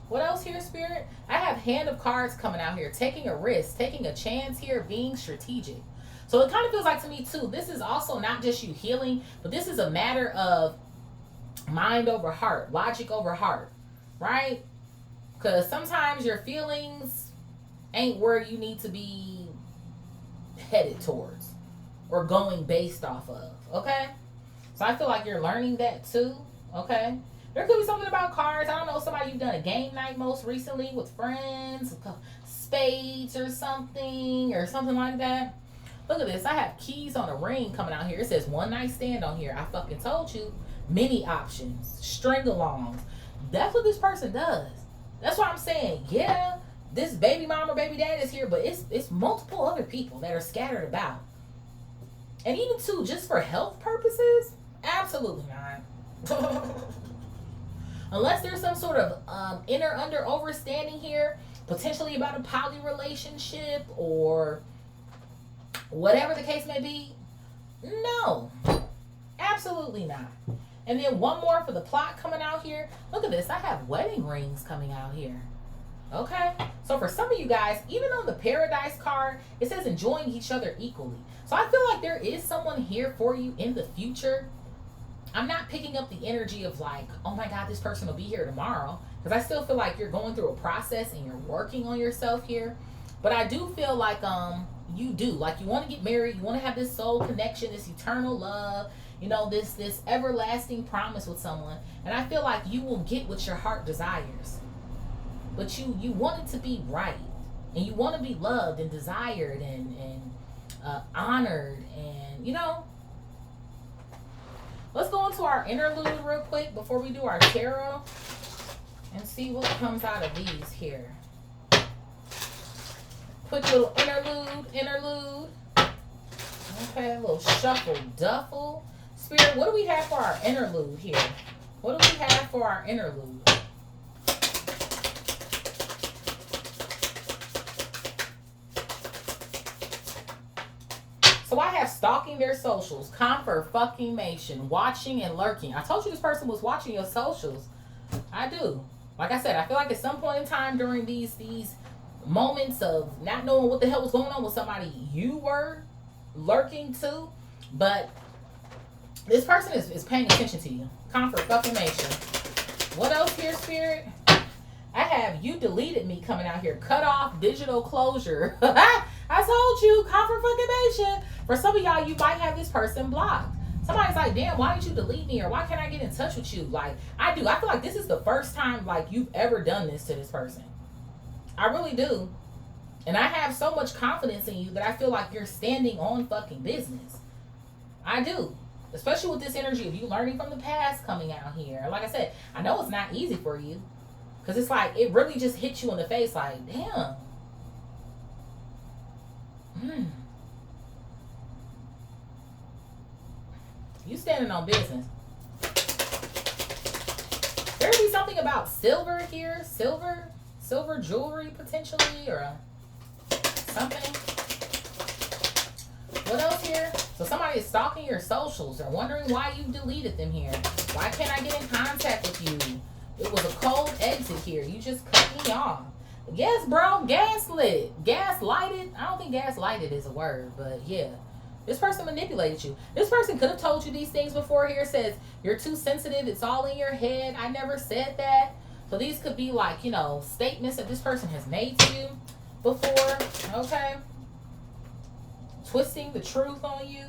What else here, Spirit? I have hand of cards coming out here. Taking a risk, taking a chance here, being strategic. So it kind of feels like to me too, this is also not just you healing, but this is a matter of mind over heart, logic over heart, right? Because sometimes your feelings ain't where you need to be headed towards or going based off of, okay? So I feel like you're learning that too, okay? There could be something about cards. I don't know, somebody you've done a game night most recently with friends, spades or something like that. Look at this. I have keys on a ring coming out here. It says one night stand on here. I fucking told you. Many options. String alongs. That's what this person does. That's what I'm saying. Yeah, this baby mom or baby dad is here, but it's multiple other people that are scattered about. And even too, just for health purposes, absolutely not. Unless there's some sort of inner under overstanding here, potentially about a poly relationship or whatever the case may be. No, absolutely not. And then one more for the plot coming out here. Look at this. I have wedding rings coming out here. Okay. So for some of you guys, even on the paradise card, it says enjoying each other equally. So I feel like there is someone here for you in the future. I'm not picking up the energy of like, oh my God, this person will be here tomorrow. Because I still feel like you're going through a process and you're working on yourself here. But I do feel like you do. Like you want to get married. You want to have this soul connection, this eternal love. You know, this everlasting promise with someone. And I feel like you will get what your heart desires. But you want it to be right. And you want to be loved and desired and honored. And, you know, let's go into our interlude real quick before we do our tarot. And see what comes out of these here. Quick little interlude. Okay, a little shuffle duffle. Spirit, what do we have for our interlude here? What do we have for our interlude? So I have stalking their socials, confirmation, watching and lurking. I told you this person was watching your socials. I do. Like I said, I feel like at some point in time during these moments of not knowing what the hell was going on with somebody, you were lurking too. But this person is paying attention to you. Confirmation. What else here, Spirit? I have you deleted me coming out here. Cut off, digital closure. I told you, confirmation. For some of y'all, you might have this person blocked. Somebody's like, damn, why didn't you delete me? Or why can't I get in touch with you? Like, I do. I feel like this is the first time like you've ever done this to this person. I really do. And I have so much confidence in you that I feel like you're standing on fucking business. I do. Especially with this energy of you learning from the past coming out here. Like I said, I know it's not easy for you. Because it's like, it really just hits you in the face like, damn. You standing on business. There could be something about silver here. Silver jewelry potentially or something. What else here? So somebody is stalking your socials or wondering why you deleted them here. Why can't I get in contact with you? It was a cold exit here. You just cut me off. Yes, bro. Gaslit. Gaslighted. I don't think gaslighted is a word, but yeah. This person manipulated you. This person could have told you these things before here. Says, you're too sensitive. It's all in your head. I never said that. So these could be like, you know, statements that this person has made to you before. Okay. Twisting the truth on you.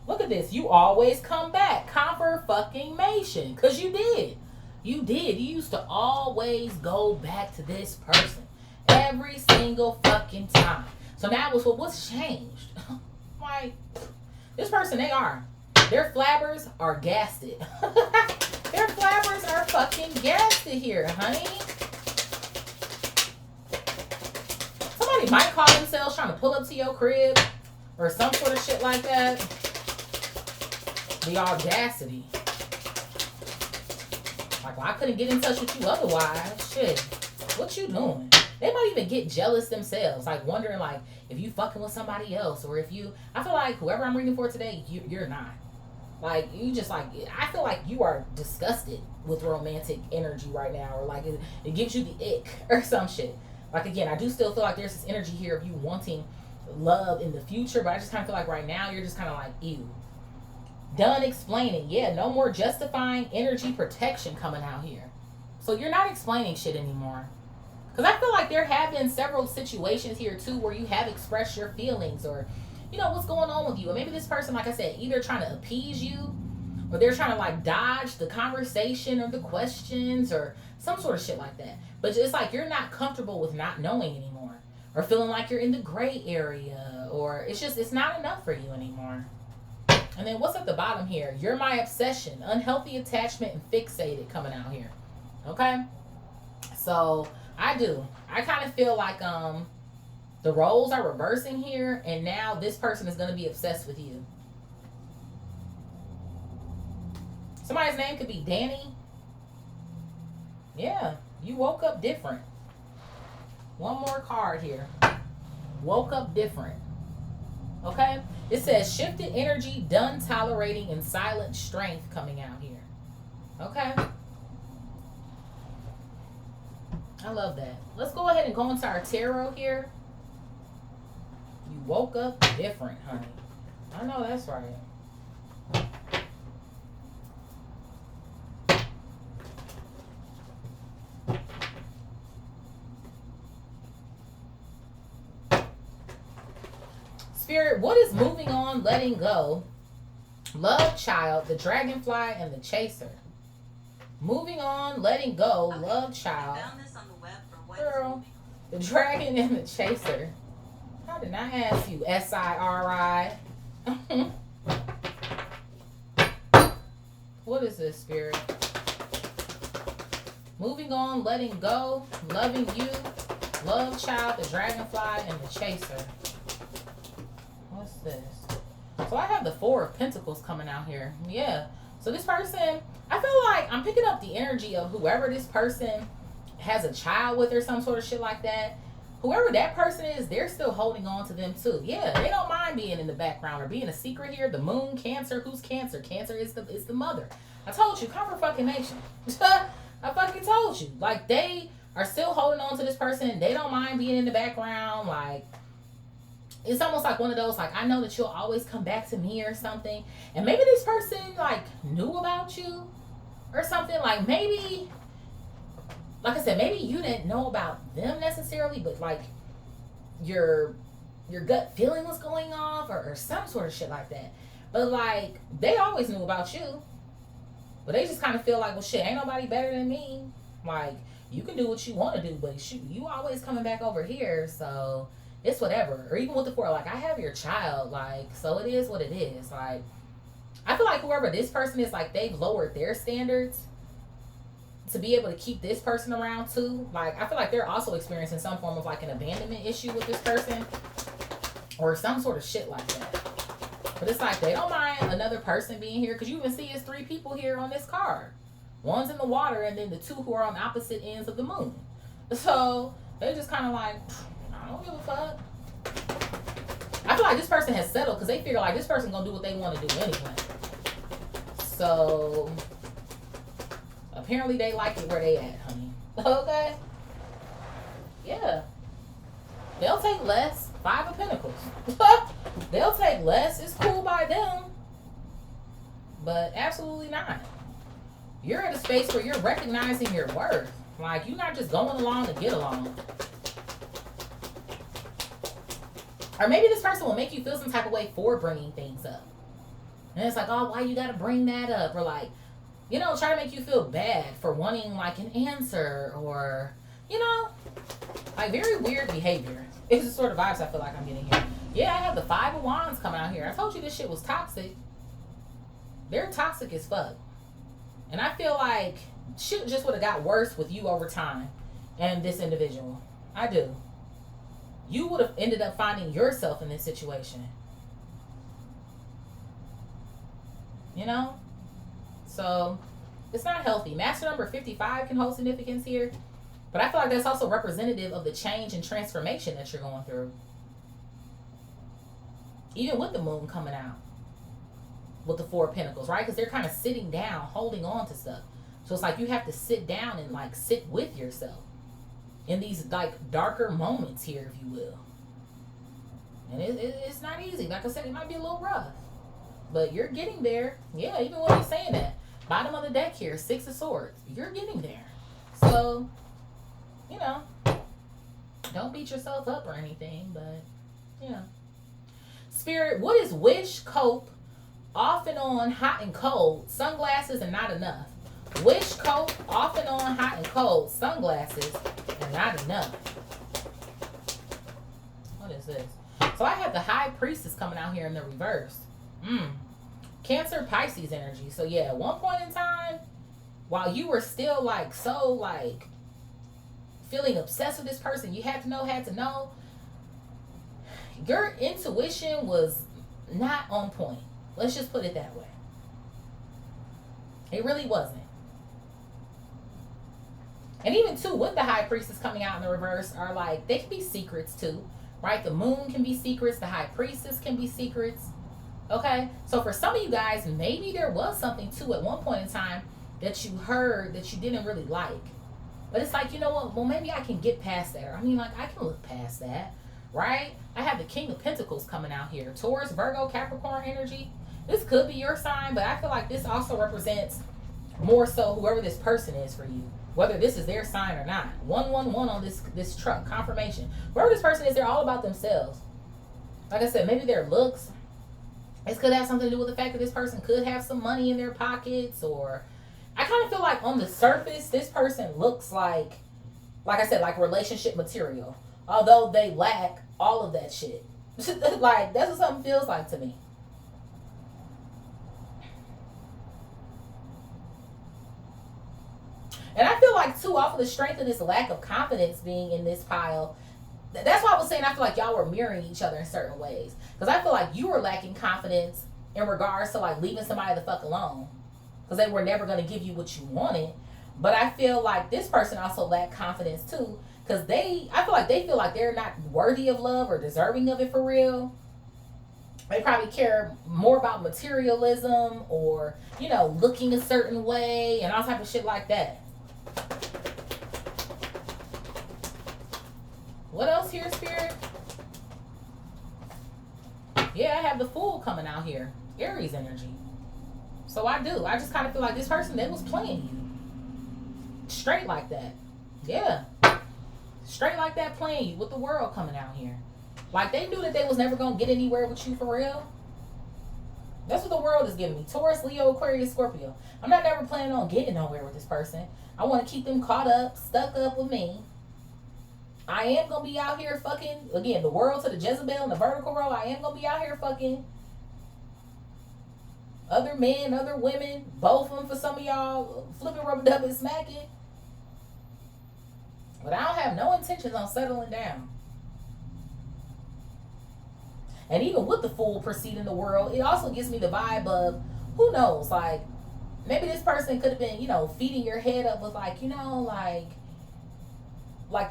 Look at this. You always come back. Confirmation. Because you did. You did. You used to always go back to this person. Every single fucking time. So now what's changed? Like, this person, their flabbers are gasted. Their flabbers are fucking gasted here, honey. somebody might call themselves trying to pull up to your crib or some sort of shit like that. The audacity. Like, well, I couldn't get in touch with you otherwise. Shit. What you doing? They might even get jealous themselves. Like, wondering, like, if you fucking with somebody else. Or if you... I feel like whoever I'm reading for today, you're not. Like, you just, like... I feel like you are disgusted with romantic energy right now. Or, like, it gives you the ick or some shit. Like, again, I do still feel like there's this energy here of you wanting love in the future. But I just kind of feel like right now, you're just kind of like, ew. Done explaining. Yeah, no more justifying energy protection coming out here. So you're not explaining shit anymore. Because I feel like there have been several situations here too where you have expressed your feelings or, you know, what's going on with you. Or maybe this person, like I said, either trying to appease you or they're trying to like dodge the conversation or the questions or some sort of shit like that. But it's like you're not comfortable with not knowing anymore or feeling like you're in the gray area or it's not enough for you anymore. And then what's at the bottom here? You're my obsession, unhealthy attachment, and fixated coming out here. Okay? So I kind of feel like the roles are reversing here, and now this person is going to be obsessed with you. Somebody's name could be Danny. Yeah, you woke up different. One more card here. Woke up different. Okay? It says shifted energy, done tolerating, and silent strength coming out here. Okay? I love that. Let's go ahead and go into our tarot here. You woke up different, honey. I know that's right. Spirit, what is moving on, letting go? Love child, the dragonfly, and the chaser. Moving on, letting go, okay. Love child. I found this on the web for girl, the dragon and the chaser. I did not ask you, S-I-R-I. What is this, Spirit? Moving on, letting go, loving you, love child, the dragonfly, and the chaser. What's this? So I have the Four of Pentacles coming out here. Yeah. So this person, I feel like I'm picking up the energy of whoever this person has a child with or some sort of shit like that. Whoever that person is, they're still holding on to them too. Yeah, they don't mind being in the background or being a secret here. The moon, Cancer. Who's Cancer? Cancer is the mother. I told you, cover fucking nation. I fucking told you. Like, they are still holding on to this person. They don't mind being in the background. Like, it's almost like one of those, like, I know that you'll always come back to me or something. And maybe this person, like, knew about you or something. Like, maybe, like I said, maybe you didn't know about them necessarily, but, like, your gut feeling was going off or some sort of shit like that. But, like, they always knew about you. But they just kind of feel like, well, shit, ain't nobody better than me. Like, you can do what you want to do, but shoot, you always coming back over here, so it's whatever. Or even with the Four, like, I have your child, like, so it is what it is. Like, I feel like whoever this person is, like, they've lowered their standards to be able to keep this person around too. Like, I feel like they're also experiencing some form of, like, an abandonment issue with this person or some sort of shit like that. But it's like they don't mind another person being here, because you even see it's 3 people here on this card. One's in the water, and then the 2 who are on opposite ends of the moon. So they just kind of like, I don't give a fuck. I feel like this person has settled because they figure like this person gonna do what they want to do anyway. So apparently they like it where they at, honey. Okay. Yeah. They'll take less. 5 of Pentacles. They'll take less. It's cool by them. But absolutely not. You're in a space where you're recognizing your worth. Like, you're not just going along to get along. Or maybe this person will make you feel some type of way for bringing things up. And it's like, oh, why you gotta bring that up? Or like, you know, try to make you feel bad for wanting like an answer or, you know, like very weird behavior. It's the sort of vibes I feel like I'm getting here. Yeah, I have the 5 of Wands coming out here. I told you this shit was toxic. They're toxic as fuck. And I feel like shit just would have got worse with you over time and this individual. I do. you would have ended up finding yourself in this situation. You know? So, it's not healthy. Master number 55 can hold significance here. But I feel like that's also representative of the change and transformation that you're going through. Even with the moon coming out. With the Four of Pentacles, right? Because they're kind of sitting down, holding on to stuff. So it's like you have to sit down and like sit with yourself. In these like darker moments here, if you will. And it's not easy. Like I said, it might be a little rough. But you're getting there. Yeah, even when he's saying that. Bottom of the deck here, Six of Swords. You're getting there. So, you know, don't beat yourself up or anything, but, you know. Spirit, what is wish, cope, off and on, hot and cold, sunglasses and not enough? Wish, cope, off and on, hot and cold, sunglasses and not enough. What is this? So I have the High Priestess coming out here in the reverse. Cancer, Pisces energy. So yeah, at one point in time, while you were still like so like feeling obsessed with this person, you had to know, your intuition was not on point. Let's just put it that way. It really wasn't. And even too, with the High Priestess coming out in the reverse, are like, they can be secrets too, right? The moon can be secrets. The High Priestess can be secrets. Okay? So for some of you guys, maybe there was something too at one point in time that you heard that you didn't really like. But it's like, you know what? Well, maybe I can get past that. I mean, like, I can look past that, right? I have the King of Pentacles coming out here. Taurus, Virgo, Capricorn energy. This could be your sign, but I feel like this also represents more so whoever this person is for you. Whether this is their sign or not. 111 on this truck. Confirmation. Whoever this person is, they're all about themselves. Like I said, maybe their looks. This could have something to do with the fact that this person could have some money in their pockets. Or I kind of feel like on the surface, this person looks like I said, like relationship material. Although they lack all of that shit. Like, that's what something feels like to me. And I feel like, too, off of the strength of this lack of confidence being in this pile, that's why I was saying I feel like y'all were mirroring each other in certain ways. Because I feel like you were lacking confidence in regards to, like, leaving somebody the fuck alone. Because they were never going to give you what you wanted. But I feel like this person also lacked confidence, too. Because I feel like they feel like they're not worthy of love or deserving of it for real. They probably care more about materialism or, you know, looking a certain way and all type of shit like that. What else here, Spirit? Yeah, I have the Fool coming out here. Aries energy. So I do. I just kind of feel like this person, they was playing you. Straight like that. Yeah. Straight like that, playing you with the World coming out here. Like they knew that they was never going to get anywhere with you for real. That's what the World is giving me. Taurus, Leo, Aquarius, Scorpio. I'm not never planning on getting nowhere with this person. I want to keep them caught up, stuck up with me. I am going to be out here fucking, again, the World to the Jezebel and the vertical row. I am going to be out here fucking other men, other women, both of them for some of y'all, flipping, rubber dubbing, smacking. But I don't have no intentions on settling down. And even with the Fool preceding the World, it also gives me the vibe of, who knows, like, maybe this person could have been, you know, feeding your head up with, like, you know, like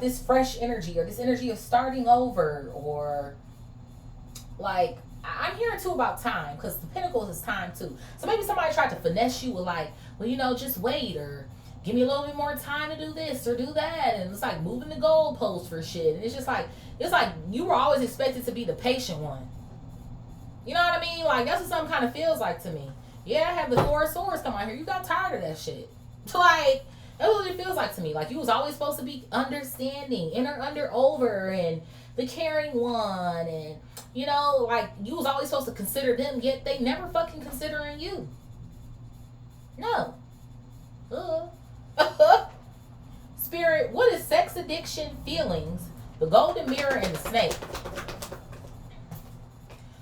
this fresh energy or this energy of starting over, or like, I'm hearing too about time, because the Pentacles is time too. So maybe somebody tried to finesse you with like, well, you know, just wait, or give me a little bit more time to do this or do that. And it's like moving the goalposts for shit. And it's just like, it's like you were always expected to be the patient one. You know what I mean? Like, that's what something kind of feels like to me. Yeah, I have the Four of Swords come out here. You got tired of that shit. Like, that's what it feels like to me. Like, you was always supposed to be understanding, inner, under, over, and the caring one. And, you know, like, you was always supposed to consider them, yet they never fucking considering you. No. Spirit, what is sex addiction, feelings, the golden mirror, and the snake?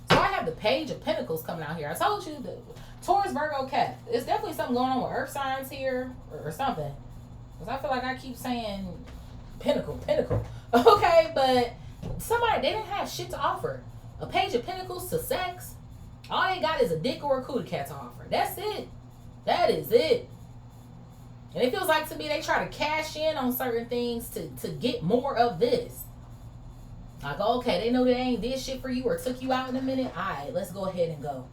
So I have the Page of Pentacles coming out here. I told you, the Taurus, Virgo, Cap. There's definitely something going on with earth signs here, or something. Because I feel like I keep saying pinnacle. Okay, but Somebody, they didn't have shit to offer. A page of pentacles to sex. All they got is a dick or a cootie cat to offer. That's it. That is it. And it feels like to me they try to cash in on certain things to get more of this. Like, okay, they know they ain't did shit for you or took you out in a minute. Alright, let's go ahead and go.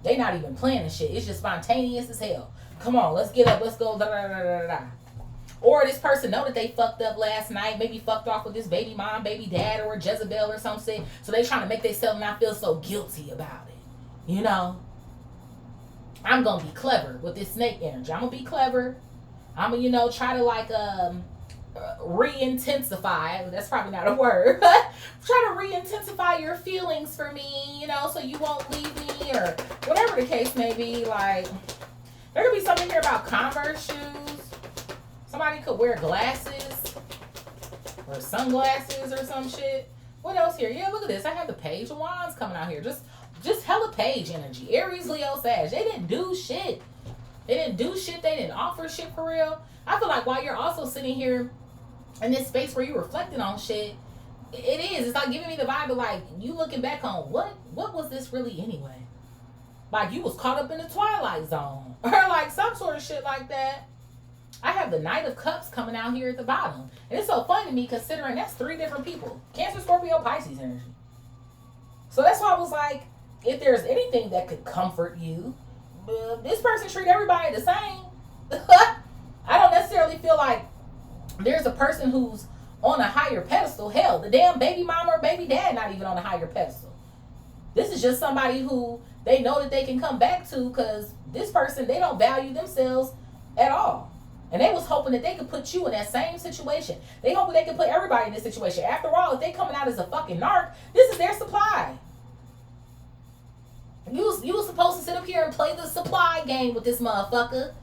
They not even planning shit. It's just spontaneous as hell. Come on, let's get up, let's go, da da da da da. Or this person know that they fucked up last night, maybe fucked off with this baby mom, baby dad, or a Jezebel or something. So they trying to make themselves not feel so guilty about it. You know? I'm gonna be clever with this snake energy. I'm gonna be clever. I'm gonna, you know, try to like re-intensify. That's probably not a word. Try to re-intensify your feelings for me, you know, so you won't leave me or whatever the case may be. Like, there could be something here about Converse shoes. Somebody could wear glasses or sunglasses or some shit. What else here? Yeah, look at this. I have the Page of Wands coming out here. Just hella page energy. Aries, Leo, Sag. They didn't do shit. They didn't do shit. They didn't offer shit for real. I feel like while you're also sitting here in this space where you're reflecting on shit, it is. It's like giving me the vibe of like you looking back on what was this really anyway? Like you was caught up in the Twilight Zone or like some sort of shit like that. I have the Knight of Cups coming out here at the bottom. And it's so funny to me considering that's 3 different people. Cancer, Scorpio, Pisces energy. So that's why I was like, if there's anything that could comfort you, this person treat everybody the same. I don't necessarily feel like there's a person who's on a higher pedestal. Hell, the damn baby mama or baby dad not even on a higher pedestal. This is just somebody who they know that they can come back to because this person, they don't value themselves at all. And they was hoping that they could put you in that same situation. They hoping they could put everybody in this situation. After all, if they coming out as a fucking narc, this is their supply. You was supposed to sit up here and play the supply game with this motherfucker.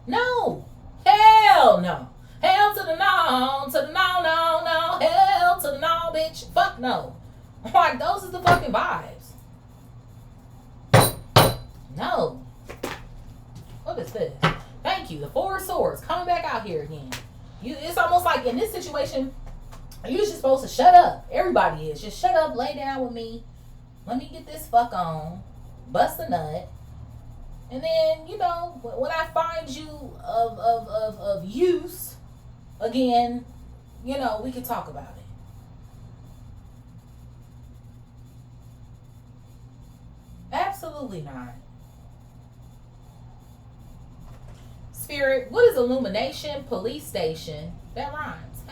No. Hell no. Hell to the no. To the no, no, no. Hell to the no, bitch. Fuck no. Like, those is the fucking vibes. No. What is this? Thank you. The 4 of Swords coming back out here again. It's almost like in this situation, you're just supposed to shut up. Everybody is. Just shut up, lay down with me. Let me get this fuck on. Bust a nut. And then, you know, when I find you of use, again, you know, we can talk about it. Absolutely not. Spirit, what is illumination? Police station. That rhymes.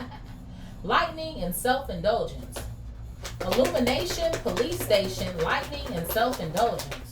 Lightning and self-indulgence. Illumination, police station, lightning, and self-indulgence.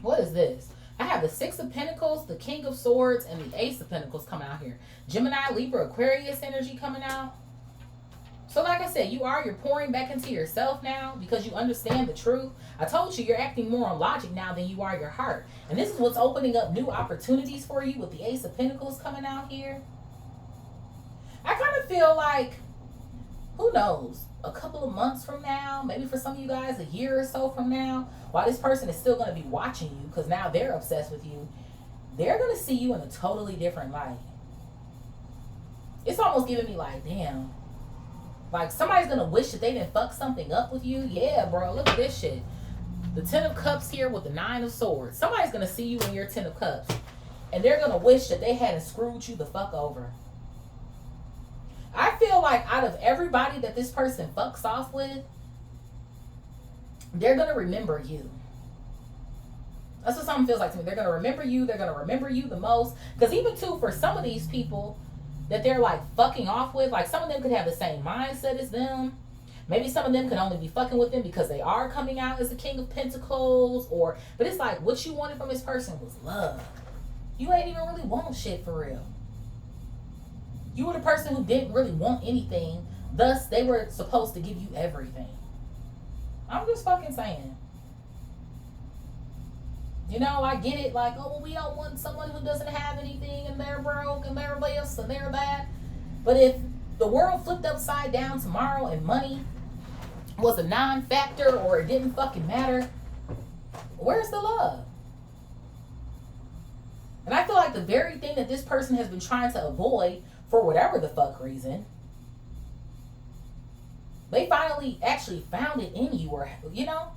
What is this? I have the 6 of Pentacles, the King of Swords, and the Ace of Pentacles coming out here. Gemini, Libra, Aquarius energy coming out. So like I said, you're pouring back into yourself now because you understand the truth. I told you, you're acting more on logic now than you are your heart. And this is what's opening up new opportunities for you with the Ace of Pentacles coming out here. I kind of feel like, who knows, a couple of months from now, maybe for some of you guys, a year or so from now, while this person is still going to be watching you because now they're obsessed with you, they're going to see you in a totally different light. It's almost giving me like, damn, like somebody's going to wish that they didn't fuck something up with you. Yeah, bro, look at this shit. The 10 of Cups here with the 9 of Swords. Somebody's going to see you in your 10 of Cups and they're going to wish that they hadn't screwed you the fuck over. I feel like out of everybody that this person fucks off with, they're going to remember you. That's what something feels like to me. They're going to remember you. They're going to remember you the most. Because even too, for some of these people that they're like fucking off with, like some of them could have the same mindset as them. Maybe some of them could only be fucking with them because they are coming out as the King of Pentacles. But it's like what you wanted from this person was love. You ain't even really want shit for real. You were the person who didn't really want anything. Thus, they were supposed to give you everything. I'm just fucking saying. You know, I get it. Like, oh, well, we don't want someone who doesn't have anything and they're broke and they're this and they're that. But if the world flipped upside down tomorrow and money was a non-factor or it didn't fucking matter, where's the love? And I feel like the very thing that this person has been trying to avoid for whatever the fuck reason, they finally actually found it in you, or, you know,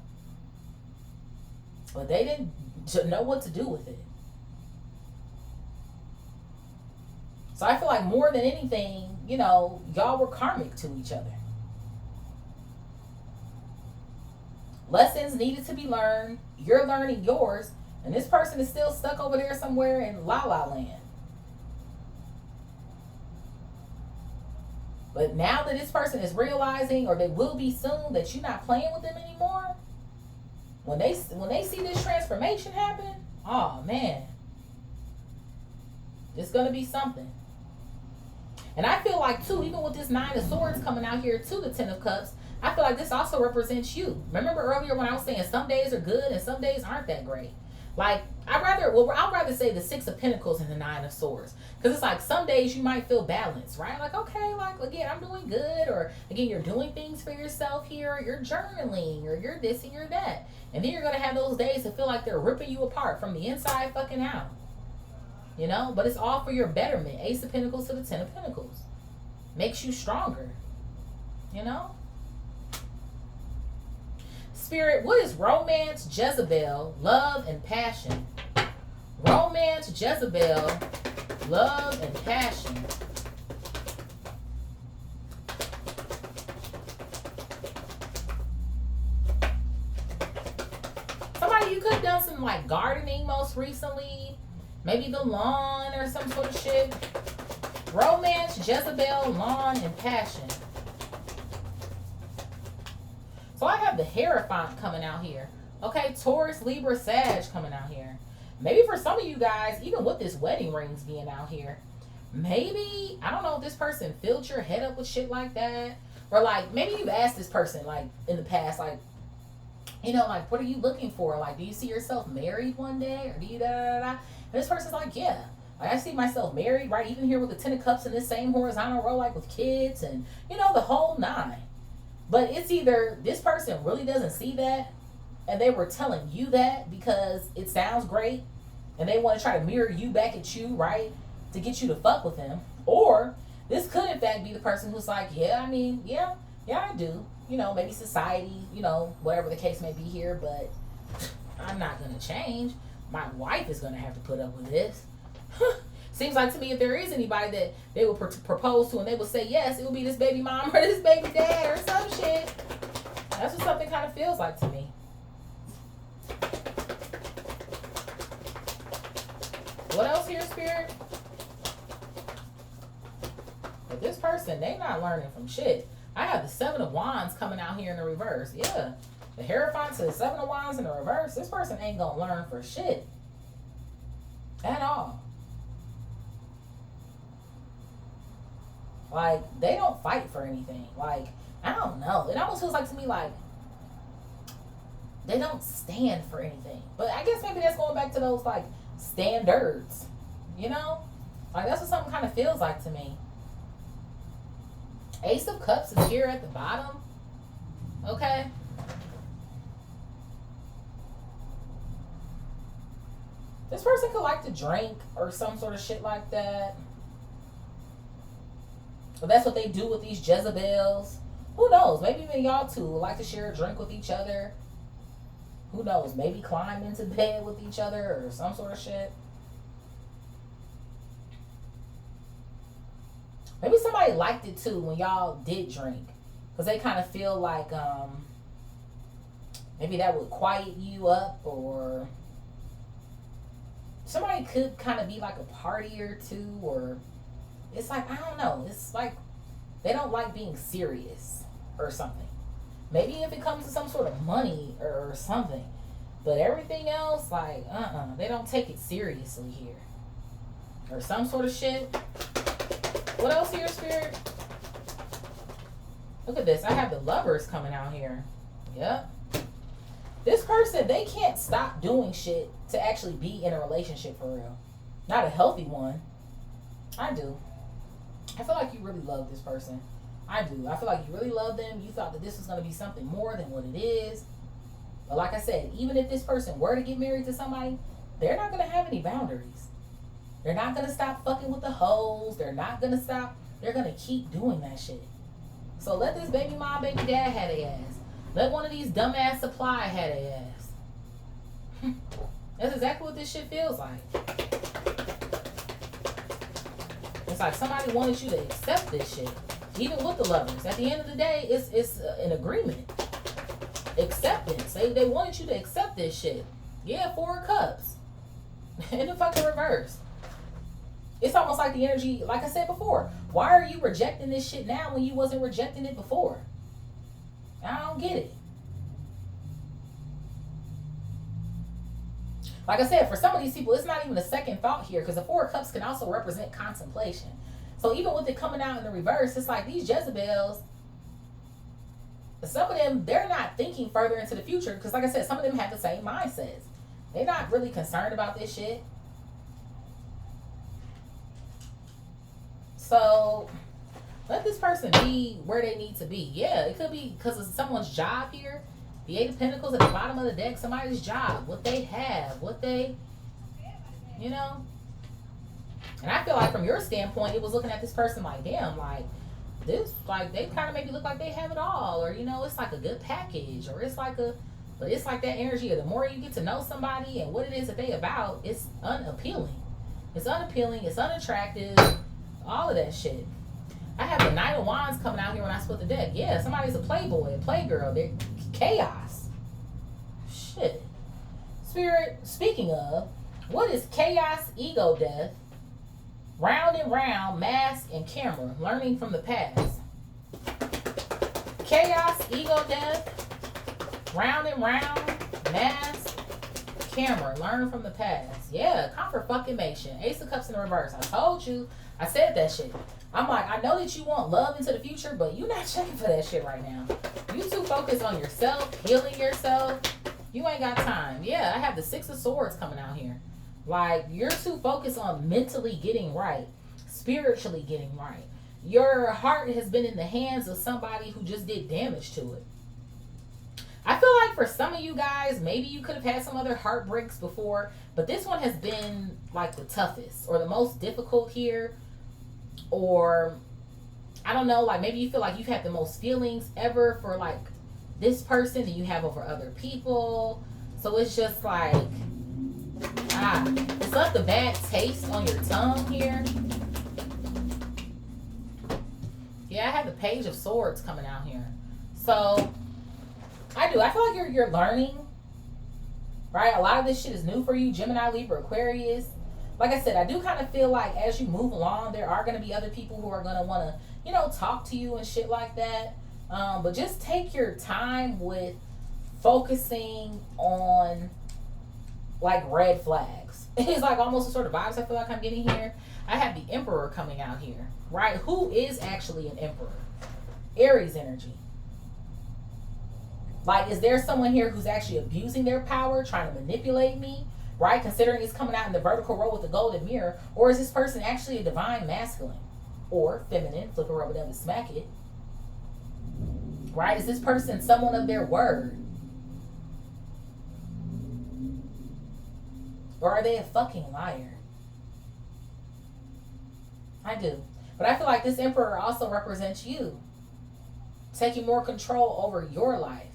but they didn't know what to do with it. So I feel like more than anything, you know, y'all were karmic to each other. Lessons needed to be learned. You're learning yours. And this person is still stuck over there somewhere in La La Land. But now that this person is realizing, or they will be soon, that you're not playing with them anymore, when they see this transformation happen, oh man, it's going to be something. And I feel like, too, even with this 9 of Swords coming out here to the 10 of Cups, I feel like this also represents you. Remember earlier when I was saying some days are good and some days aren't that great? Like, I'd rather say the 6 of Pentacles and the 9 of Swords. Because it's like some days you might feel balanced, right? Like, okay, like, again, I'm doing good. Or, again, you're doing things for yourself here. Or you're journaling. Or you're this and you're that. And then you're going to have those days that feel like they're ripping you apart from the inside fucking out. You know? But it's all for your betterment. Ace of Pentacles to the 10 of Pentacles. Makes you stronger. You know? Spirit, what is romance, Jezebel, love, and passion? Romance, Jezebel, love, and passion. Somebody, you could have done some like gardening most recently. Maybe the lawn or some sort of shit. Romance, Jezebel, lawn, and passion. So I have the Hierophant coming out here. Okay, Taurus, Libra, Sag coming out here. Maybe for some of you guys, even with this wedding rings being out here, maybe, I don't know if this person filled your head up with shit like that. Or like, maybe you've asked this person like in the past, like, you know, like, what are you looking for? Like, do you see yourself married one day? Or do you da-da-da-da? And this person's like, yeah. Like, I see myself married, right? Even here with the 10 of Cups in this same horizontal row, like with kids and, you know, the whole 9. But it's either this person really doesn't see that and they were telling you that because it sounds great and they want to try to mirror you back at you, right? To get you to fuck with them. Or this could in fact be the person who's like, yeah, I mean, yeah, I do. You know, maybe society, you know, whatever the case may be here, but I'm not going to change. My wife is going to have to put up with this. Seems like to me if there is anybody that they would propose to and they would say yes, it would be this baby mom or this baby dad or some shit. That's what something kind of feels like to me. What else here, Spirit? But this person, they not learning from shit. I have the 7 of Wands coming out here in the reverse. Yeah. The Hierophant to the 7 of Wands in the reverse. This person ain't gonna learn for shit. At all. Like, they don't fight for anything. Like, I don't know. It almost feels like to me like they don't stand for anything. But I guess maybe that's going back to those, like, standards. You know? Like, that's what something kind of feels like to me. Ace of Cups is here at the bottom. Okay? This person could like to drink or some sort of shit like that. But that's what they do with these Jezebels. Who knows? Maybe even y'all two would like to share a drink with each other. Who knows? Maybe climb into bed with each other or some sort of shit. Maybe somebody liked it too when y'all did drink. Because they kind of feel like maybe that would quiet you up, or somebody could kind of be like a partier too, or it's like, I don't know. It's like they don't like being serious or something. Maybe if it comes to some sort of money or something. But everything else, like, they don't take it seriously here. Or some sort of shit. What else here, Spirit? Look at this. I have the Lovers coming out here. Yep. This person, they can't stop doing shit to actually be in a relationship for real. Not a healthy one. I do. I feel like you really love this person. I do. I feel like you really love them. You thought that this was going to be something more than what it is. But like I said, even if this person were to get married to somebody, they're not going to have any boundaries. They're not going to stop fucking with the hoes. They're not going to stop. They're going to keep doing that shit. So let this baby mom, baby dad have their ass. Let one of these dumbass supply have their ass. That's exactly what this shit feels like. It's like somebody wanted you to accept this shit. Even with the lovers. At the end of the day, it's an agreement. Acceptance. They wanted you to accept this shit. Yeah, 4 of Cups. In the fucking reverse. It's almost like the energy, like I said before. Why are you rejecting this shit now when you wasn't rejecting it before? I don't get it. Like I said, for some of these people, it's not even a second thought here, because the 4 of Cups can also represent contemplation. So even with it coming out in the reverse, it's like these Jezebels, some of them, they're not thinking further into the future, because like I said, some of them have the same mindsets. They're not really concerned about this shit. So let this person be where they need to be. Yeah, it could be because of someone's job here. The 8 of Pentacles at the bottom of the deck, somebody's job, what they have, what they, you know. And I feel like from your standpoint, it was looking at this person like, damn, like, this, like, they kind of make it look like they have it all. Or, you know, it's like a good package. Or it's like but it's like that energy of the more you get to know somebody and what it is that they about, it's unappealing. It's unappealing. It's unattractive. All of that shit. I have the Knight of Wands coming out here when I split the deck. Yeah, somebody's a playboy, a playgirl. They're chaos. Shit. Spirit, speaking of, what is chaos, ego, death, round and round, mask, and camera, learning from the past? Chaos, ego, death, round and round, mask, camera, learn from the past. Yeah, confirmation. Ace of Cups in the reverse. I told you. I said that shit. I'm like, I know that you want love into the future, but you're not checking for that shit right now. You too focused on yourself, healing yourself. You ain't got time. Yeah, I have the 6 of Swords coming out here. Like, you're too focused on mentally getting right, spiritually getting right. Your heart has been in the hands of somebody who just did damage to it. I feel like for some of you guys, maybe you could have had some other heartbreaks before, but this one has been like the toughest or the most difficult here. Or, I don't know, like maybe you feel like you've had the most feelings ever for like this person than you have over other people. So it's just like, it's left a bad taste on your tongue here. Yeah, I have the Page of Swords coming out here. So, I feel like you're learning, right? A lot of this shit is new for you, Gemini, Libra, Aquarius. Like I said, I do kind of feel like as you move along, there are going to be other people who are going to want to, you know, talk to you and shit like that. But just take your time with focusing on, like, red flags. It's like almost the sort of vibes I feel like I'm getting here. I have the Emperor coming out here, right? Who is actually an Emperor? Aries energy. Like, is there someone here who's actually abusing their power, trying to manipulate me? Right? Considering it's coming out in the vertical row with the golden mirror. Or is this person actually a divine masculine? Or feminine? Flip a rubber dub and smack it. Right? Is this person someone of their word? Or are they a fucking liar? I do. But I feel like this Emperor also represents you. Taking more control over your life.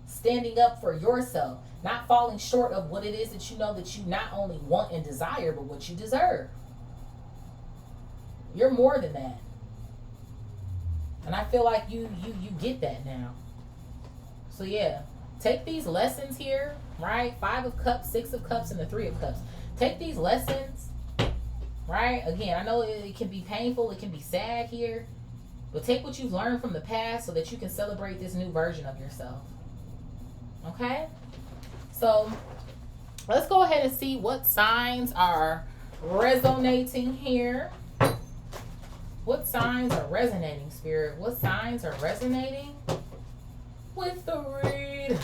Standing up for yourself. Not falling short of what it is that you know that you not only want and desire, but what you deserve. You're more than that. And I feel like you get that now. So yeah, take these lessons here, right? 5 of Cups, 6 of Cups, and the 3 of Cups. Take these lessons, right? Again, I know it can be painful, it can be sad here, but take what you've learned from the past so that you can celebrate this new version of yourself. Okay? So, let's go ahead and see what signs are resonating here. What signs are resonating, Spirit? What signs are resonating with the read?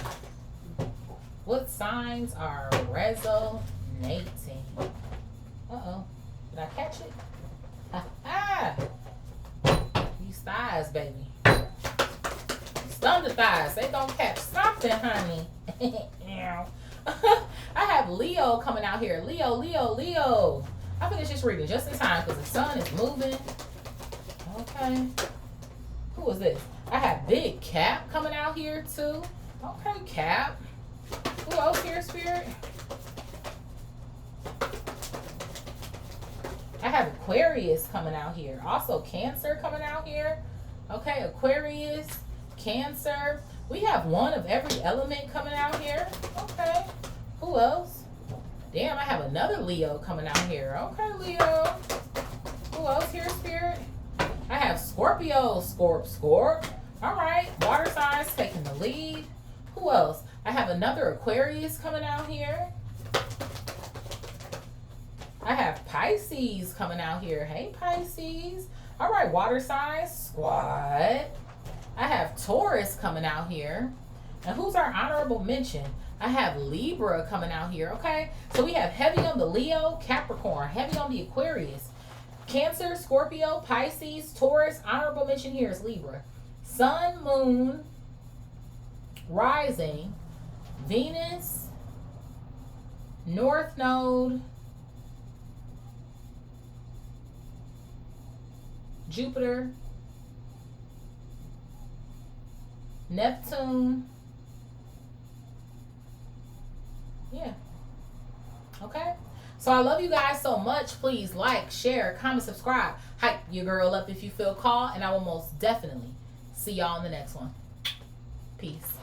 What signs are resonating? Uh-oh. Did I catch it? Ha-ha! These thighs, baby. Stun the thighs. They gonna catch something, honey. I have Leo coming out here. Leo, Leo, Leo. I finished this reading just in time because the sun is moving. Okay. Who is this? I have Big Cap coming out here too. Okay, Cap. Who else here, Spirit? I have Aquarius coming out here. Also Cancer coming out here. Okay, Aquarius, Cancer. We have one of every element coming out here. Okay. Who else? Damn, I have another Leo coming out here. Okay, Leo. Who else here, Spirit? I have Scorpio. Scorp. All right. Water signs taking the lead. Who else? I have another Aquarius coming out here. I have Pisces coming out here. Hey, Pisces. All right, water signs, squad. I have Taurus coming out here. And who's our honorable mention? I have Libra coming out here, okay? So we have heavy on the Leo, Capricorn, heavy on the Aquarius, Cancer, Scorpio, Pisces, Taurus. Honorable mention here is Libra. Sun, Moon, Rising, Venus, North Node, Jupiter, Neptune. Yeah. Okay. So I love you guys so much. Please like, share, comment, subscribe. Hype your girl up if you feel called. And I will most definitely see y'all in the next one. Peace.